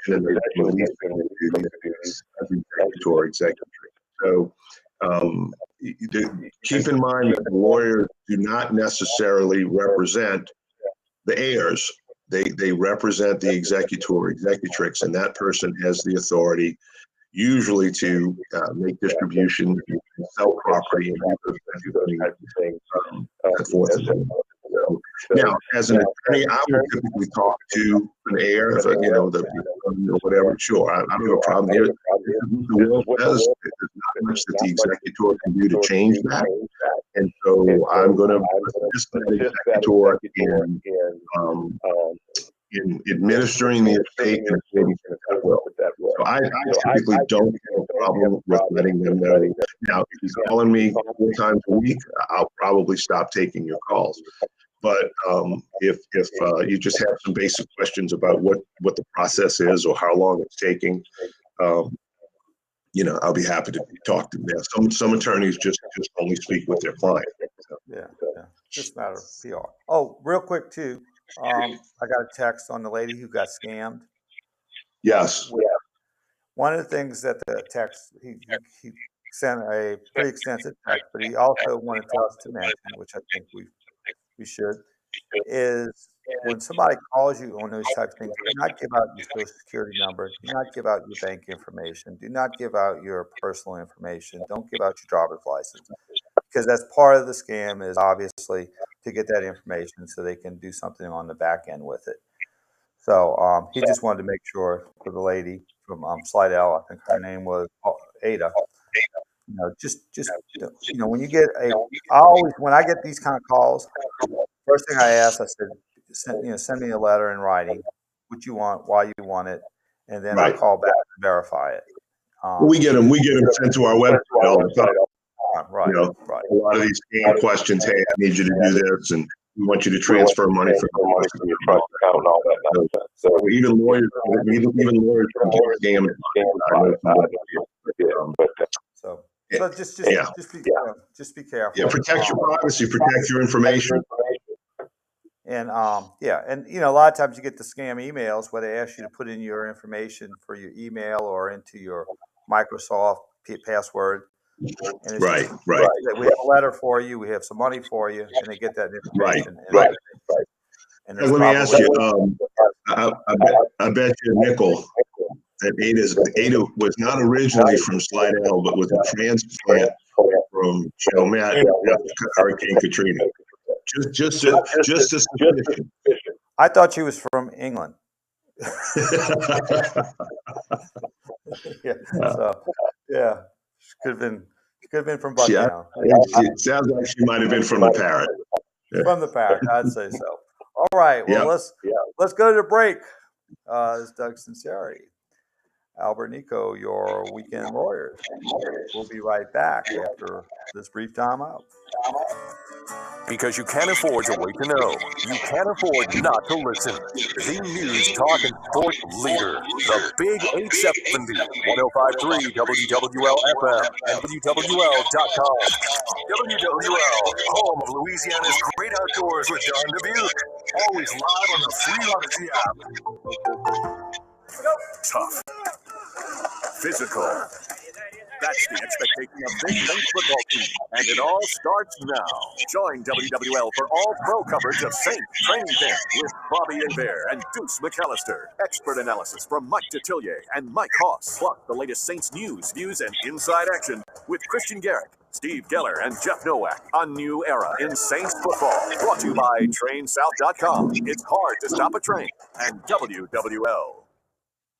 they release the duties of the executor or executrix. So keep in mind that the lawyers do not necessarily represent the heirs. They represent the executor or executrix, and that person has the authority usually to make distributions, sell property, and do those types of things. So, now, as an attorney, I would typically talk to an heir, or whatever. Sure, I don't have a problem here. The will says there's not much that the executor can do to change that, and so I'm going to assist the executor in administering the estate in accordance with that will. So I typically don't have a problem with letting them know. Now, if he's calling me 4 times a week, I'll probably stop taking your calls. But if you just have some basic questions about what the process is or how long it's taking, I'll be happy to talk to them. Some attorneys just only speak with their client. So. Yeah, just a matter of PR. Oh, real quick too, I got a text on the lady who got scammed. Yes. One of the things that the text, he sent a pretty extensive text, but he also wanted us to mention, which I think we should, is when somebody calls you on those types of things, do not give out your social security number, do not give out your bank information, do not give out your personal information, don't give out your driver's license, because that's part of the scam, is obviously to get that information so they can do something on the back end with it. So he just wanted to make sure for the lady from Slidell, I think her name was Ada. Just when you get when I get these kind of calls, first thing I ask, I said, send me a letter in writing, what you want, why you want it, and then I'll call back and verify it. We get them sent to our website all the time. Right. A lot of these scam questions. Hey, I need you to do this, and we want you to transfer money from your trust account and all that nonsense. So even lawyers can get scammed. So just be careful. Yeah, protect your privacy, protect your information. And a lot of times you get the scam emails where they ask you to put in your information for your email or into your Microsoft password. And right. We have a letter for you, we have some money for you, and they get that information. Right. And Let me ask you. I bet you a nickel that Ada was not originally from Slidell, but was a transplant from Hurricane Katrina. Just a suspicion. I thought she was from England. Yeah. She could have been from Bucktown. It sounds like she might have been from the Parrot. From the Parrot, I'd say so. All right, well let's go to the break. This is Doug Sunseri. Albert Nicaud, your weekend lawyers. We'll be right back after this brief time out. Because you can't afford to wait to know. You can't afford not to listen. The News Talk and Sports leader, the Big 870, 105.3 WWL FM and WWL.com. WWL, home of Louisiana's great outdoors with Don Dubuque. Always live on the free Odyssey app. Tough. Physical. That's the expectation of this Saints football team, and it all starts now. Join WWL for all pro coverage of Saints training camp with Bobby Hebert and Deuce McAllister. Expert analysis from Mike Detillier and Mike Hoss, plus the latest Saints news, views, and inside action with Christian Garrick, Steve Geller, and Jeff Nowak on New Era in Saints football. Brought to you by TrainSouth.com. It's hard to stop a train, and WWL.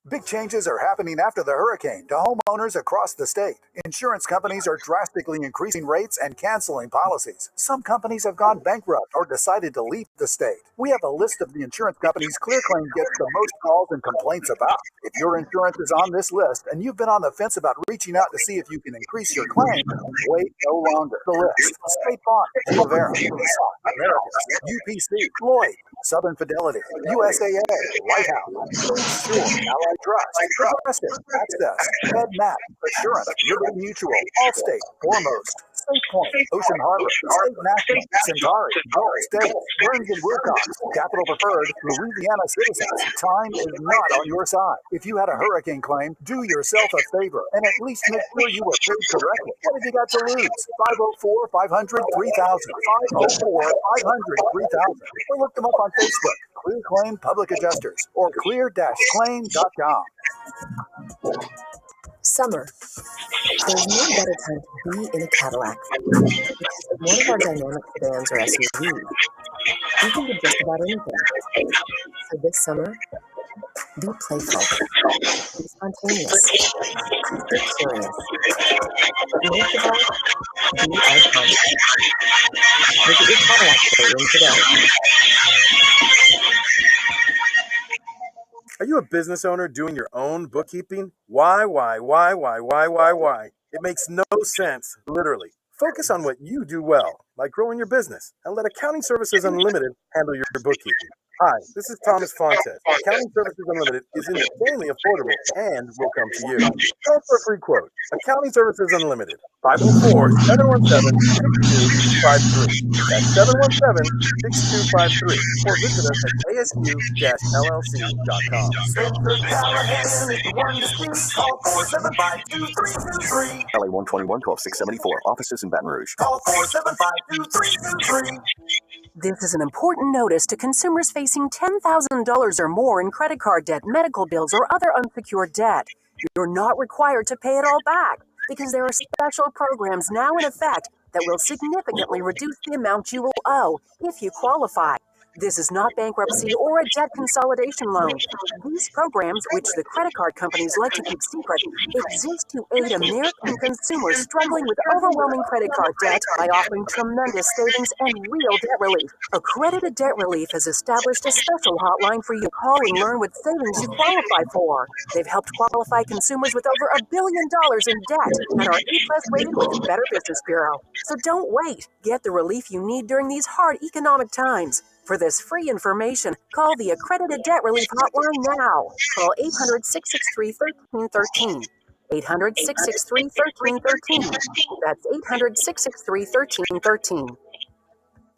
Big changes are happening after the hurricane to homeowners across the state. Insurance companies are drastically increasing rates and canceling policies. Some companies have gone bankrupt or decided to leave the state. We have a list of the insurance companies ClearClaim gets the most calls and complaints about. If your insurance is on this list and you've been on the fence about reaching out to see if you can increase your claim, wait no longer. The list: State Farm, Primavera, Americas, UPC, Lloyd, Southern Fidelity, USAA, Lighthouse, Sure, Allied Trust, Progressive, Access, MedMat, Assurance, Liberty Mutual, Allstate, Foremost, SafePoint, Ocean Harbor, State National, Centauri, Gulf State, Burns and Wilcox, Capital Preferred, Louisiana Citizens. Time is not on your side. If you had a hurricane claim, do yourself a favor and at least make sure you were paid correctly. What have you got to lose? 504-500-3000, 504-500-3000, or look them up on Facebook, Clear Claim Public Adjusters, or clear-claim.com. Summer. There's no better time to be in a Cadillac. Because of one of our dynamic sedans or SUVs, you can do just about anything. So this summer, be playful, be spontaneous, be curious, but most of all, be iconic. Visit your Cadillac showroom today. Are you a business owner doing your own bookkeeping? Why? It makes no sense, literally. Focus on what you do well, like growing your business, and let Accounting Services Unlimited handle your bookkeeping. Hi, this is Thomas Fontes. Accounting Services Unlimited is insanely affordable and will come to you. Call for a free quote. Accounting Services Unlimited, 504-717-6253. That's 717-6253. Or visit us at ASU-LLC.com. LA 121-12674. Offices in Baton Rouge. Call 475-2323. This is an important notice to consumers facing $10,000 or more in credit card debt, medical bills, or other unsecured debt. You're not required to pay it all back because there are special programs now in effect that will significantly reduce the amount you will owe if you qualify. This is not bankruptcy or a debt consolidation loan. These programs, which the credit card companies like to keep secret, exist to aid American consumers struggling with overwhelming credit card debt by offering tremendous savings and real debt relief. Accredited Debt Relief has established a special hotline for you to call and learn what savings you qualify for. They've helped qualify consumers with over $1 billion in debt and are A+ rated with the Better Business Bureau. So don't wait. Get the relief you need during these hard economic times. For this free information, call the Accredited Debt Relief Hotline now. Call 800-663-1313. 800-663-1313. That's 800-663-1313.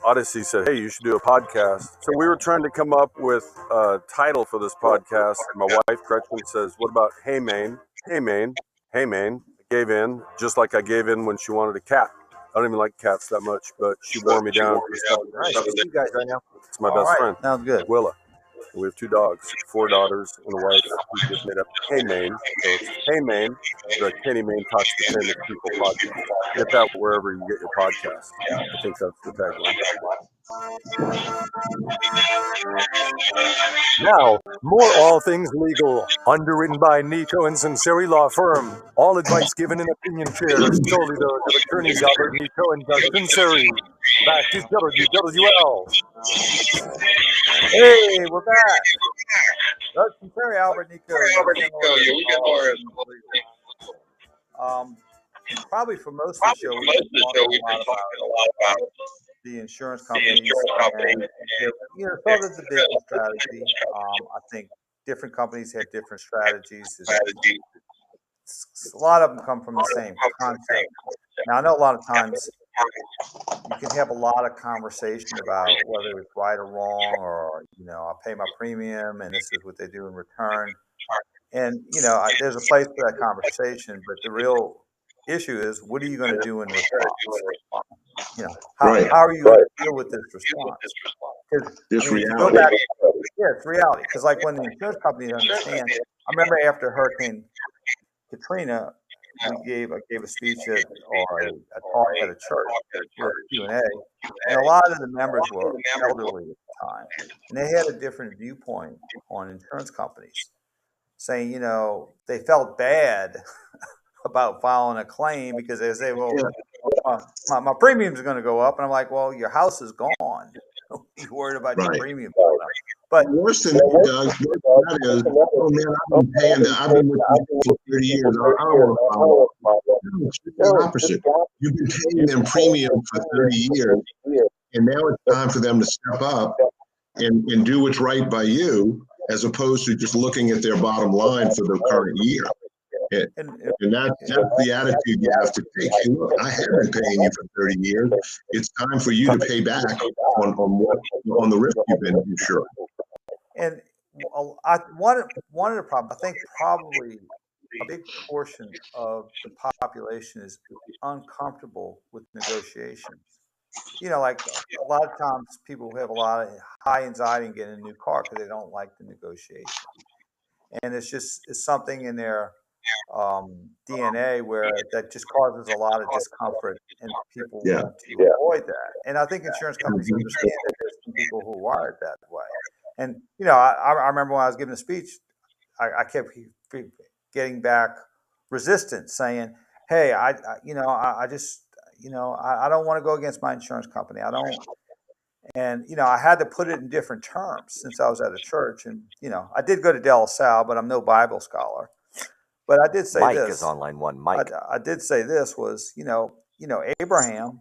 Odyssey said, hey, you should do a podcast. So we were trying to come up with a title for this podcast. My wife, Gretchen, says, what about Hey Maine? Hey Maine. Hey Maine. I gave in, just like I gave in when she wanted a cat. don't even like cats that much, but she wore me down for stuff. Nice to see you guys right now. It's my All best right, friend. sounds good. Willa. And we have 2 dogs, 4 daughters, and a wife who just made up Hey Maine. So it's Hey Maine, the Kenny Maine Talks to Famous People podcast. Get that wherever you get your podcast. I think that's the tagline. Now, more All Things Legal, underwritten by Nicaud and Sunseri Law Firm. All advice given and opinion shared are solely those of attorneys Albert Nicaud and Doug Sunseri. Back to WWL. Hey, we're back. Doug Sunseri, Albert Nicaud. Probably for most of the show, we've been talking a lot about the insurance companies and sort of the business strategy. I think different companies have different strategies. A lot of them come from the same concept. Now, I know a lot of times you can have a lot of conversation about whether it's right or wrong, or I pay my premium and this is what they do in return. And there's a place for that conversation, but the real issue is, what are you going to do in response? How are you going to deal with this response? Because reality. it's reality. Because like when the insurance companies understand, I remember after Hurricane Katrina, I gave a speech or a talk at a church with Q&A, and a lot of the members were elderly at the time, and they had a different viewpoint on insurance companies, saying they felt bad about filing a claim because they say, well, my premium's going to go up, and I'm like, well, your house is gone. You're worried about your premium going up. But worse than that, Doug, that is, oh man, I've been paying that. I've been with you for 30 years. I don't want to follow up. No, it's the opposite. You've been paying them premium for 30 years, and now it's time for them to step up and do what's right by you, as opposed to just looking at their bottom line for the current year. And that's the attitude you have to take. Hey, look, I have been paying you for 30 years. It's time for you to pay back on the risk you've been insured. And one of the problems, I think probably a big portion of the population is uncomfortable with negotiations. Like a lot of times people have a lot of high anxiety in getting a new car because they don't like the negotiation. And it's something in their DNA where that just causes a lot of discomfort, and people want to avoid that. And I think insurance companies understand that there's some people who are wired that way. And I remember when I was giving a speech, I kept getting back resistance, saying, "Hey, I just I don't want to go against my insurance company. I don't." And I had to put it in different terms since I was at a church, and I did go to De La Salle, but I'm no Bible scholar. But I did say Mike this. is on line 1. Mike. I did say this was, Abraham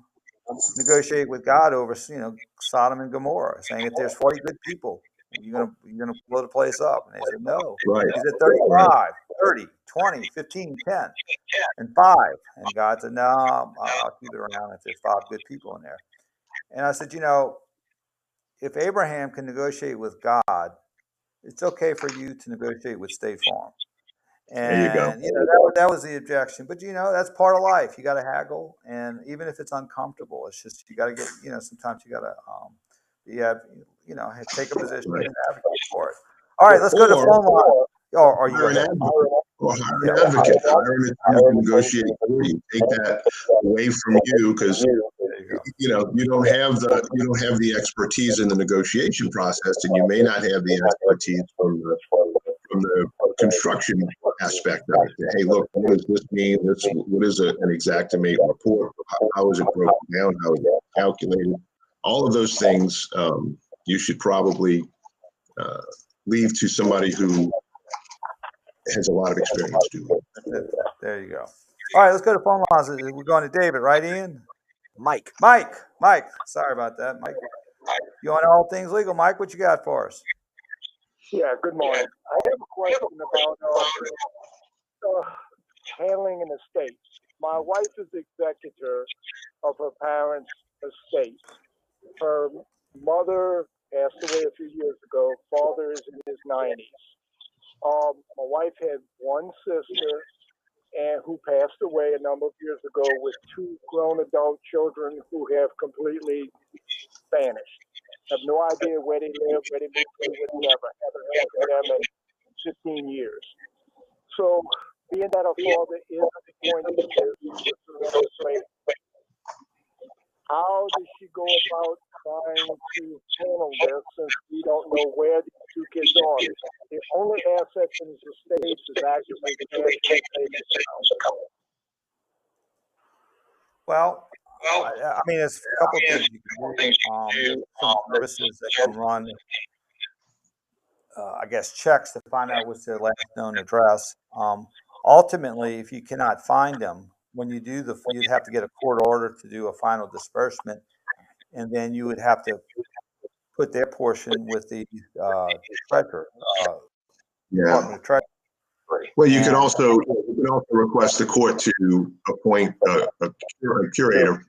negotiated with God over, Sodom and Gomorrah, saying if there's 40 good people, you're gonna blow the place up. And they said no. He said 35, 30, 20, 15, 10, and 5. And God said, no, I'll keep it around if there's 5 good people in there. And I said, if Abraham can negotiate with God, it's okay for you to negotiate with State Farm. And there you go. That was the objection. But that's part of life. You got to haggle, and even if it's uncomfortable, it's just you got to get. Sometimes you got to take a position and advocate for it. All right, let's go to phone line. Are you an advocate? Hire an attorney to negotiate for you. Take that away from you because you don't have the expertise in the negotiation process, and you may not have the expertise from the construction aspect of it. Hey, look, what does this mean? What is an Xactimate report? How is it broken down? How is it calculated? All of those things you should probably leave to somebody who has a lot of experience doing it. There you go. All right, let's go to phone lines. We're going to David, right, Ian? Mike. Sorry about that, Mike. You on All Things Legal, Mike? What you got for us? Yeah, good morning. I have a question about handling an estate. My wife is executor of her parents' estate. Her mother passed away a few years ago. Father is in his 90s. My wife had one sister and who passed away a number of years ago with 2 grown adult children who have completely vanished. Have no idea where they live, where they moved to, whatever. Haven't heard from them in 15 years. So, being that a father is appointed to how does she go about trying to handle this since we don't know where these 2 kids are? The only assets in his estate is actually the cash in his savings account. Well, I mean, there's a couple of things you can do. Some services that can run, I guess, checks to find out what's their last known address. Ultimately, if you cannot find them, when you do you'd have to get a court order to do a final disbursement, and then you would have to put their portion with the treasurer, Department of Treasury. Well, you can also request the court to appoint a curator,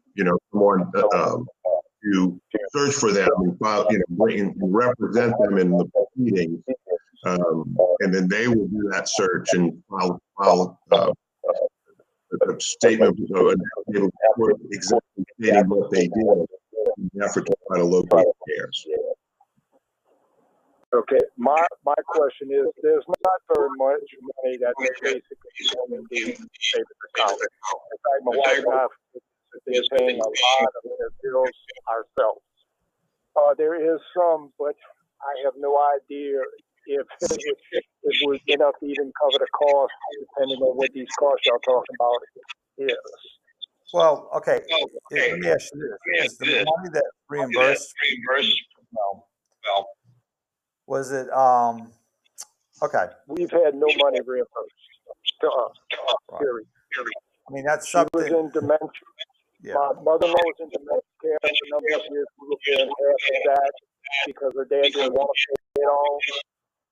someone to search for them and file, and represent them in the proceedings, and then they will do that search and file a statement exactly stating what they did in an effort to try to locate theirs. Okay, my question is, there's not very much money that's basically going in the savings account. In fact, my wife and I have been paying a lot of their bills ourselves. There is some, but I have no idea if we're enough to even cover the cost, depending on what these costs y'all talking about is. Well, okay. Let me ask you this: is the money that reimbursed? Was it okay? We've had no money reimbursed to us. Period. I mean, that's something. She was in dementia. Yeah. My mother-in-law was in dementia care for a number of years. We were paying half of that because her dad didn't want to pay it all.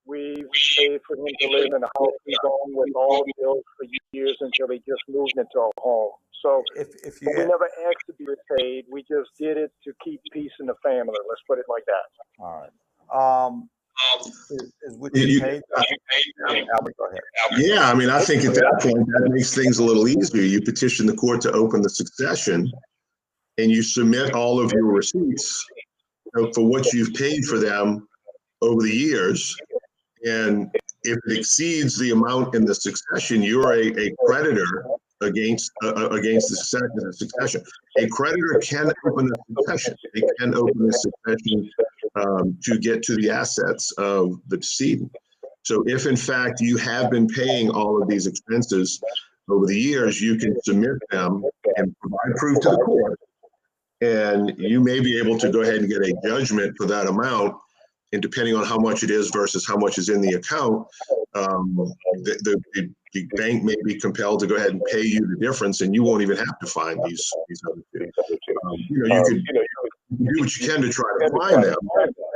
We paid for him to live in a house he's owned with all the bills for years until he just moved into a home. So if we never asked to be repaid. We just did it to keep peace in the family. Let's put it like that. All right. Is what you paid? Albert, go ahead. Yeah, I mean, I think at that point that makes things a little easier. You petition the court to open the succession, and you submit all of your receipts for what you've paid for them over the years. And if it exceeds the amount in the succession, you're a creditor against the succession. A creditor can open a succession. They can open a succession to get to the assets of the decedent. So if in fact you have been paying all of these expenses over the years, you can submit them and provide proof to the court. And you may be able to go ahead and get a judgment for that amount. And depending on how much it is versus how much is in the account, the bank may be compelled to go ahead and pay you the difference, and you won't even have to find these other two. You could do what you can to try to find them,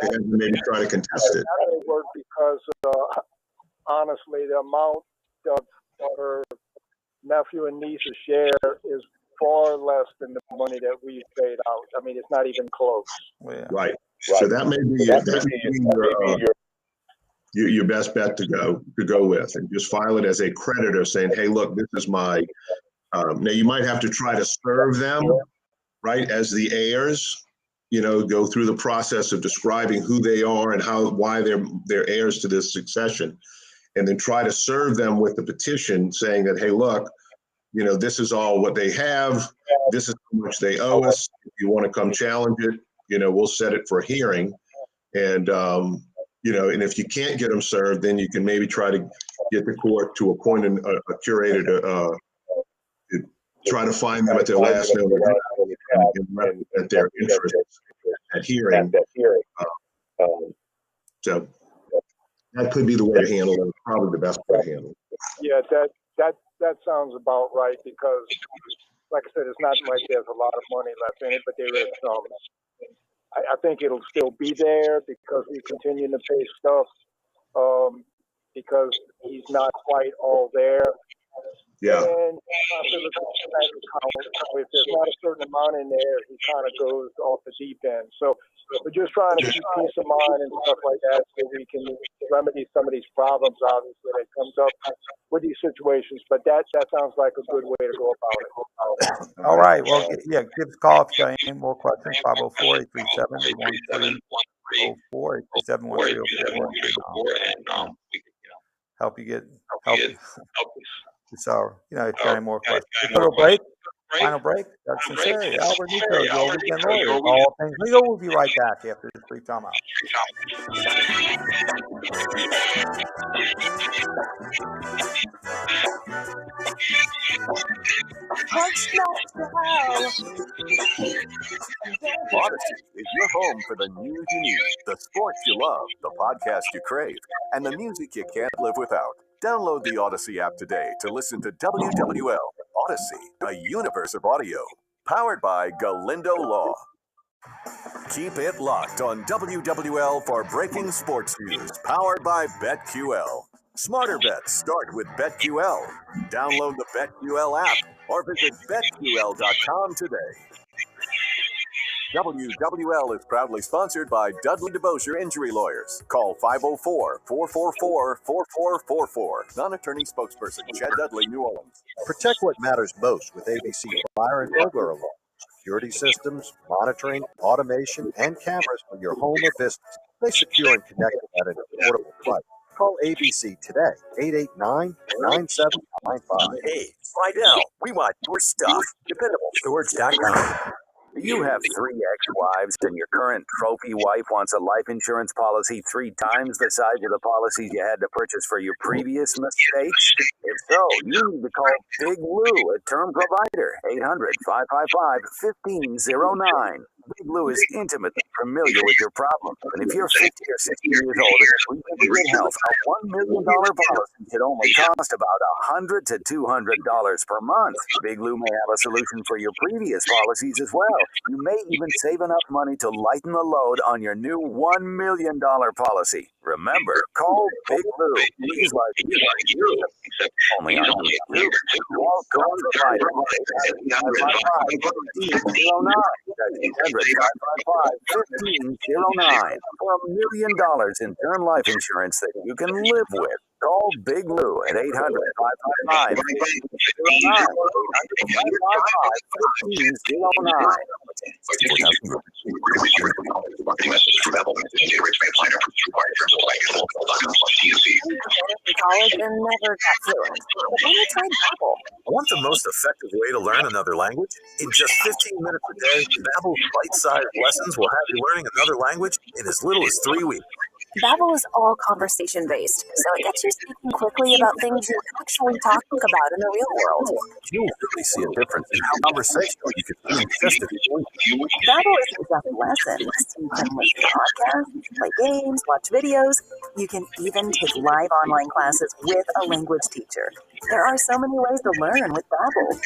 and maybe try to contest it. That may work because honestly, the amount of her nephew and niece's share is far less than the money that we paid out. I mean, it's not even close. Right. So that may be your best bet to go with, and just file it as a creditor, saying, "Hey, look, this is my." Now you might have to try to serve them, right, as the heirs. Go through the process of describing who they are and why they're heirs to this succession, and then try to serve them with the petition saying that, "Hey, look, this is all what they have. This is how much they owe us. If you want to come challenge it, we'll set it for a hearing." And, and if you can't get them served, then you can maybe try to get the court to appoint a curator to try to find them at their last known address and represent their interests at hearing. So that could be the way to handle it. Probably the best way to handle it. Yeah, that sounds about right, because, like I said, it's not like there's a lot of money left in it, but there is some. I think it'll still be there because we continue to pay stuff because he's not quite all there. Yeah. And if there's not a certain amount in there, he kind of goes off the deep end. So we're just trying to keep peace of mind and stuff like that so we can remedy some of these problems, obviously, that comes up with these situations. But that sounds like a good way to go about it. All right. Well, give us a call if you got any more questions. 504-837-1304, 837-1304. Help you get help. So, if you got any more questions. Final break. Doug Sunseri, Albert Nicaud, your weekend lawyer. All things legal. We'll be right back after this brief time out. Odyssey is your home for the news you need, the sports you love, the podcast you crave, and the music you can't live without. Download the Odyssey app today to listen to WWL Odyssey, a universe of audio. Powered by Galindo Law. Keep it locked on WWL for breaking sports news. Powered by BetQL. Smarter bets start with BetQL. Download the BetQL app or visit BetQL.com today. WWL is proudly sponsored by Dudley DeBosier Injury Lawyers. Call 504-444-4444. Non-attorney spokesperson, Chad Dudley, New Orleans. Protect what matters most with ABC Fire and Burglar Alarm. Security systems, monitoring, automation, and cameras for your home or business. They secure and connect at an affordable price. Call ABC today, 889-9795. Hey, Slidell, we want your stuff. DependableStorage.com. Do you have 3 ex-wives and your current trophy wife wants a life insurance policy 3 times the size of the policies you had to purchase for your previous mistakes? If so, you need to call Big Lou at Term Provider, 800-555-1509. Big Lou is intimately familiar with your problem. And if you're 50 or 60 years old and completely good health, a $1 million policy could only cost about $100 to $200 per month. Big Lou may have a solution for your previous policies as well. You may even save enough money to lighten the load on your new $1 million policy. Remember, call Big Lou. He's like you. Only on Big Lou. Call Provider. 800-555-1509 for $1 million in term life insurance that you can live with. Call Big Lou at 800-555-1509. College and never got fluent. But then I tried Babbel. Want the most effective way to learn another language? In just 15 minutes a day, Babbel's bite-sized lessons will have you learning another language in as little as 3 weeks. Babbel is all conversation-based, so it gets you speaking quickly about things you actually talk about in the real world. You'll really see a difference in how conversational you can be in just a few weeks. Babbel isn't just lessons. You can listen to podcasts, play games, watch videos. You can even take live online classes with a language teacher. There are so many ways to learn with Babbel.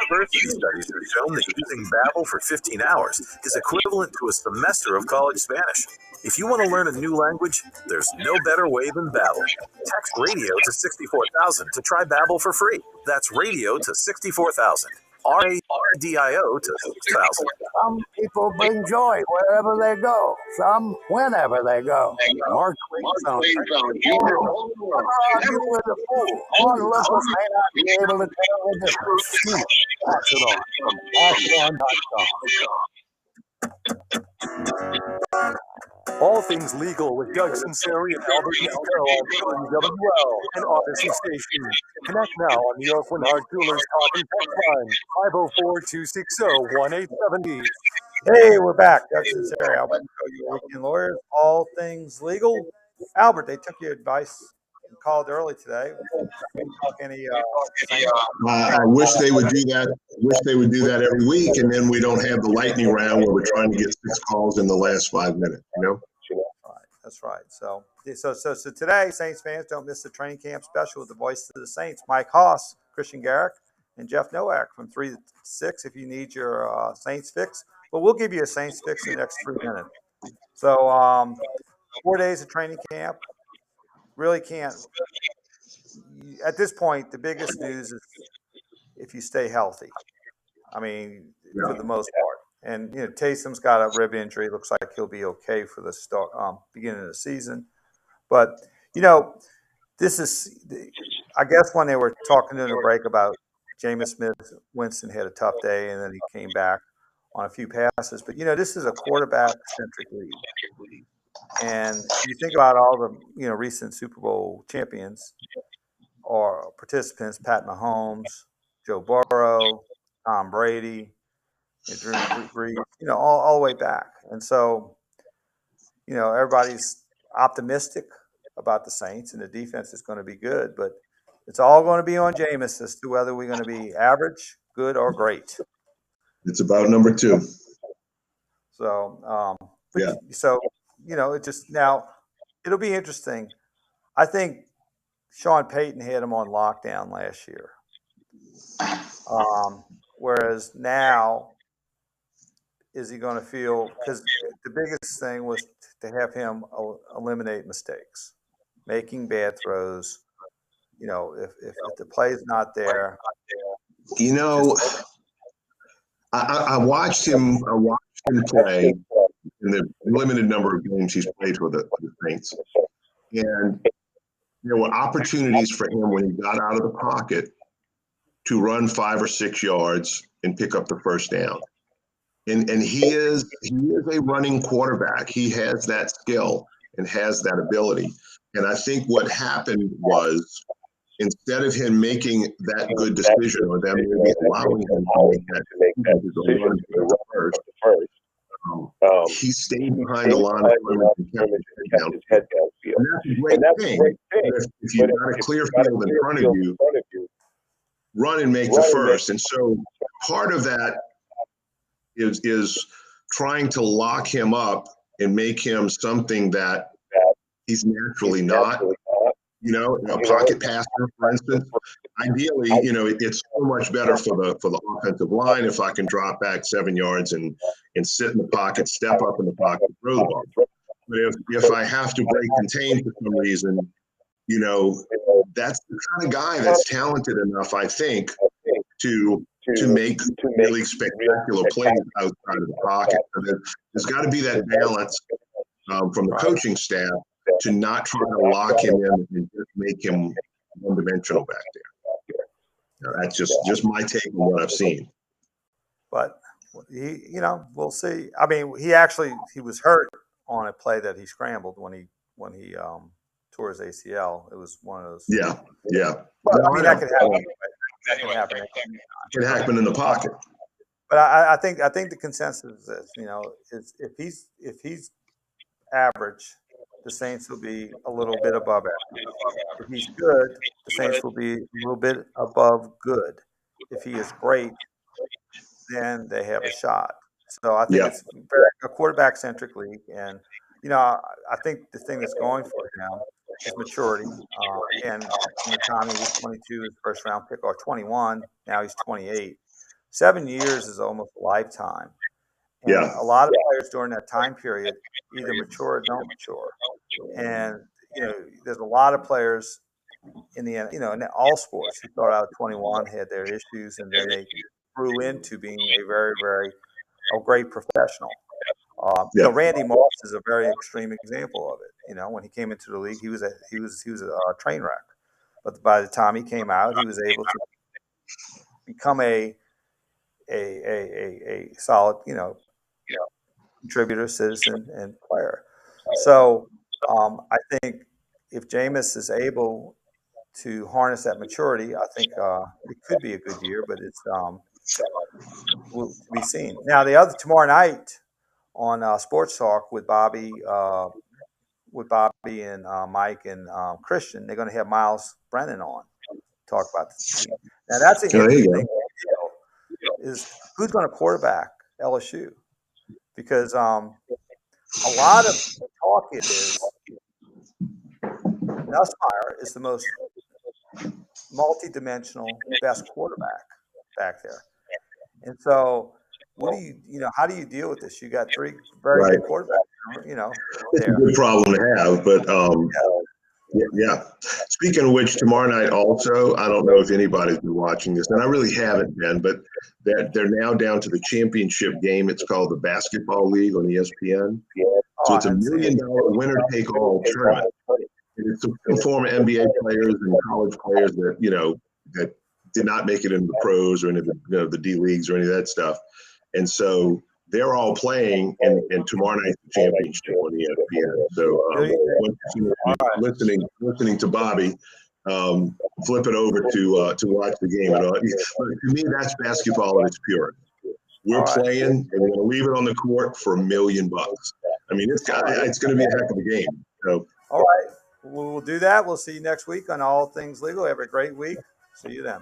University studies have shown that using Babbel for 15 hours is equivalent to a semester of college Spanish. If you want to learn a new language, there's no better way than Babbel. Text radio to 64,000 to try Babbel for free. That's radio to 64,000. RADIO to 6,000. Some people bring joy wherever they go. Some whenever they go. Mark Twain. You with a fool. One listeners may not be able to tell the difference. Pass it on from PassItOn.com. All things legal with Doug Sunseri and Albert Nicaud on WWL and Odyssey Station. Connect now on the Oakland Hard Jewelers Talk and Text line, 504-260-1870. Hey, we're back. Doug Sunseri, Albert Nicaud, your weekend lawyers. All things legal. Albert, they took your advice and called early today. I wish they would do that. Every week, and then we don't have the lightning round where we're trying to get 6 calls in the last 5 minutes. That's right. So today, Saints fans, don't miss the training camp special with the voice of the Saints, Mike Haas, Christian Garrick, and Jeff Nowak from 3 to 6 if you need your Saints fix. But we'll give you a Saints fix in the next 3 minutes. So 4 days of training camp. Really can't. At this point, the biggest news is if you stay healthy. I mean, for the most part. And, Taysom's got a rib injury. Looks like he'll be okay for the start, beginning of the season. But, this is I guess when they were talking during the break about Jameis Winston had a tough day, and then he came back on a few passes. But this is a quarterback-centric league, and you think about all the recent Super Bowl champions or participants: Pat Mahomes, Joe Burrow, Tom Brady, Drew Brees, all the way back. And so, everybody's optimistic about the Saints, and the defense is going to be good, but it's all going to be on Jameis as to whether we're going to be average, good, or great. It's about number 2. So, yeah. So, it just now it'll be interesting. I think Sean Payton had him on lockdown last year, whereas now, is he going to feel? Because the biggest thing was to have him eliminate mistakes, making bad throws. If the play's not there. I watched him. I watched him play in the limited number of games he's played for the Saints, and there were opportunities for him when he got out of the pocket to run 5 or 6 yards and pick up the first down. And he is a running quarterback. He has that skill and has that ability. And I think what happened was, instead of him making that good decision, or them maybe allowing him to make that decision to run first, he stayed behind the line of scrimmage and kept his head downfield. And that's a great thing. If you've got a clear field in front of you, run and make the first. And so part of that is trying to lock him up and make him something that he's naturally not. A pocket passer, for instance. Ideally, it's so much better for the offensive line if I can drop back 7 yards and sit in the pocket, step up in the pocket, throw the ball. But if I have to break contain for some reason, that's the kind of guy that's talented enough, I think, to make really spectacular plays outside of the pocket. And there's got to be that balance from the coaching staff to not try to lock him in and just make him one-dimensional back there. That's just my take on what I've seen. But we'll see. I mean, he was hurt on a play that he scrambled when he tore his ACL. It was one of those. Yeah. But, I mean, that could happen. That can happen. It can happen in the pocket. But I think the consensus is this. Is if he's average, the Saints will be a little bit above average. If he's good, the Saints will be a little bit above good. If he is great, then they have a shot. So I think it's a quarterback-centric league. And, I think the thing that's going for him is maturity. And Tommy was 22, his first-round pick, or 21. Now he's 28. 7 years is almost a lifetime. And a lot of players during that time period either mature or don't mature. And, there's a lot of players in all sports who started out at 21, had their issues, and then they grew into being a very, very great professional. Randy Moss is a very extreme example of it. When he came into the league, he was a train wreck. But by the time he came out, he was able to become a solid, contributor, citizen, and player. So I think if Jameis is able to harness that maturity, I think it could be a good year, but it's will be seen. Now tomorrow night on Sports Talk with Bobby and Mike and Christian, they're going to have Miles Brennan on talk about this team. Now that's an interesting deal. Is who's going to quarterback LSU? Because a lot of talk is Nussmeier is the most multi-dimensional, best quarterback back there. And so, how do you deal with this? You got 3 very good quarterbacks. It's a good problem to have, but yeah. Speaking of which, tomorrow night also, I don't know if anybody's been watching this, and I really haven't been, but they're now down to the championship game. It's called the Basketball League on ESPN. So it's $1 million winner-take-all tournament. And it's some former NBA players and college players that, you know, that did not make it into the pros or into the, you know, the D leagues or any of that stuff. And so they're all playing in tomorrow night's championship on ESPN. So once you're listening to Bobby, flip it over to watch the game. To me, that's basketball at its purest. We're playing, and we're going to leave it on the court for $1 million. I mean, it's going to be a heck of a game. So, all right, we'll do that. We'll see you next week on All Things Legal. Have a great week. See you then.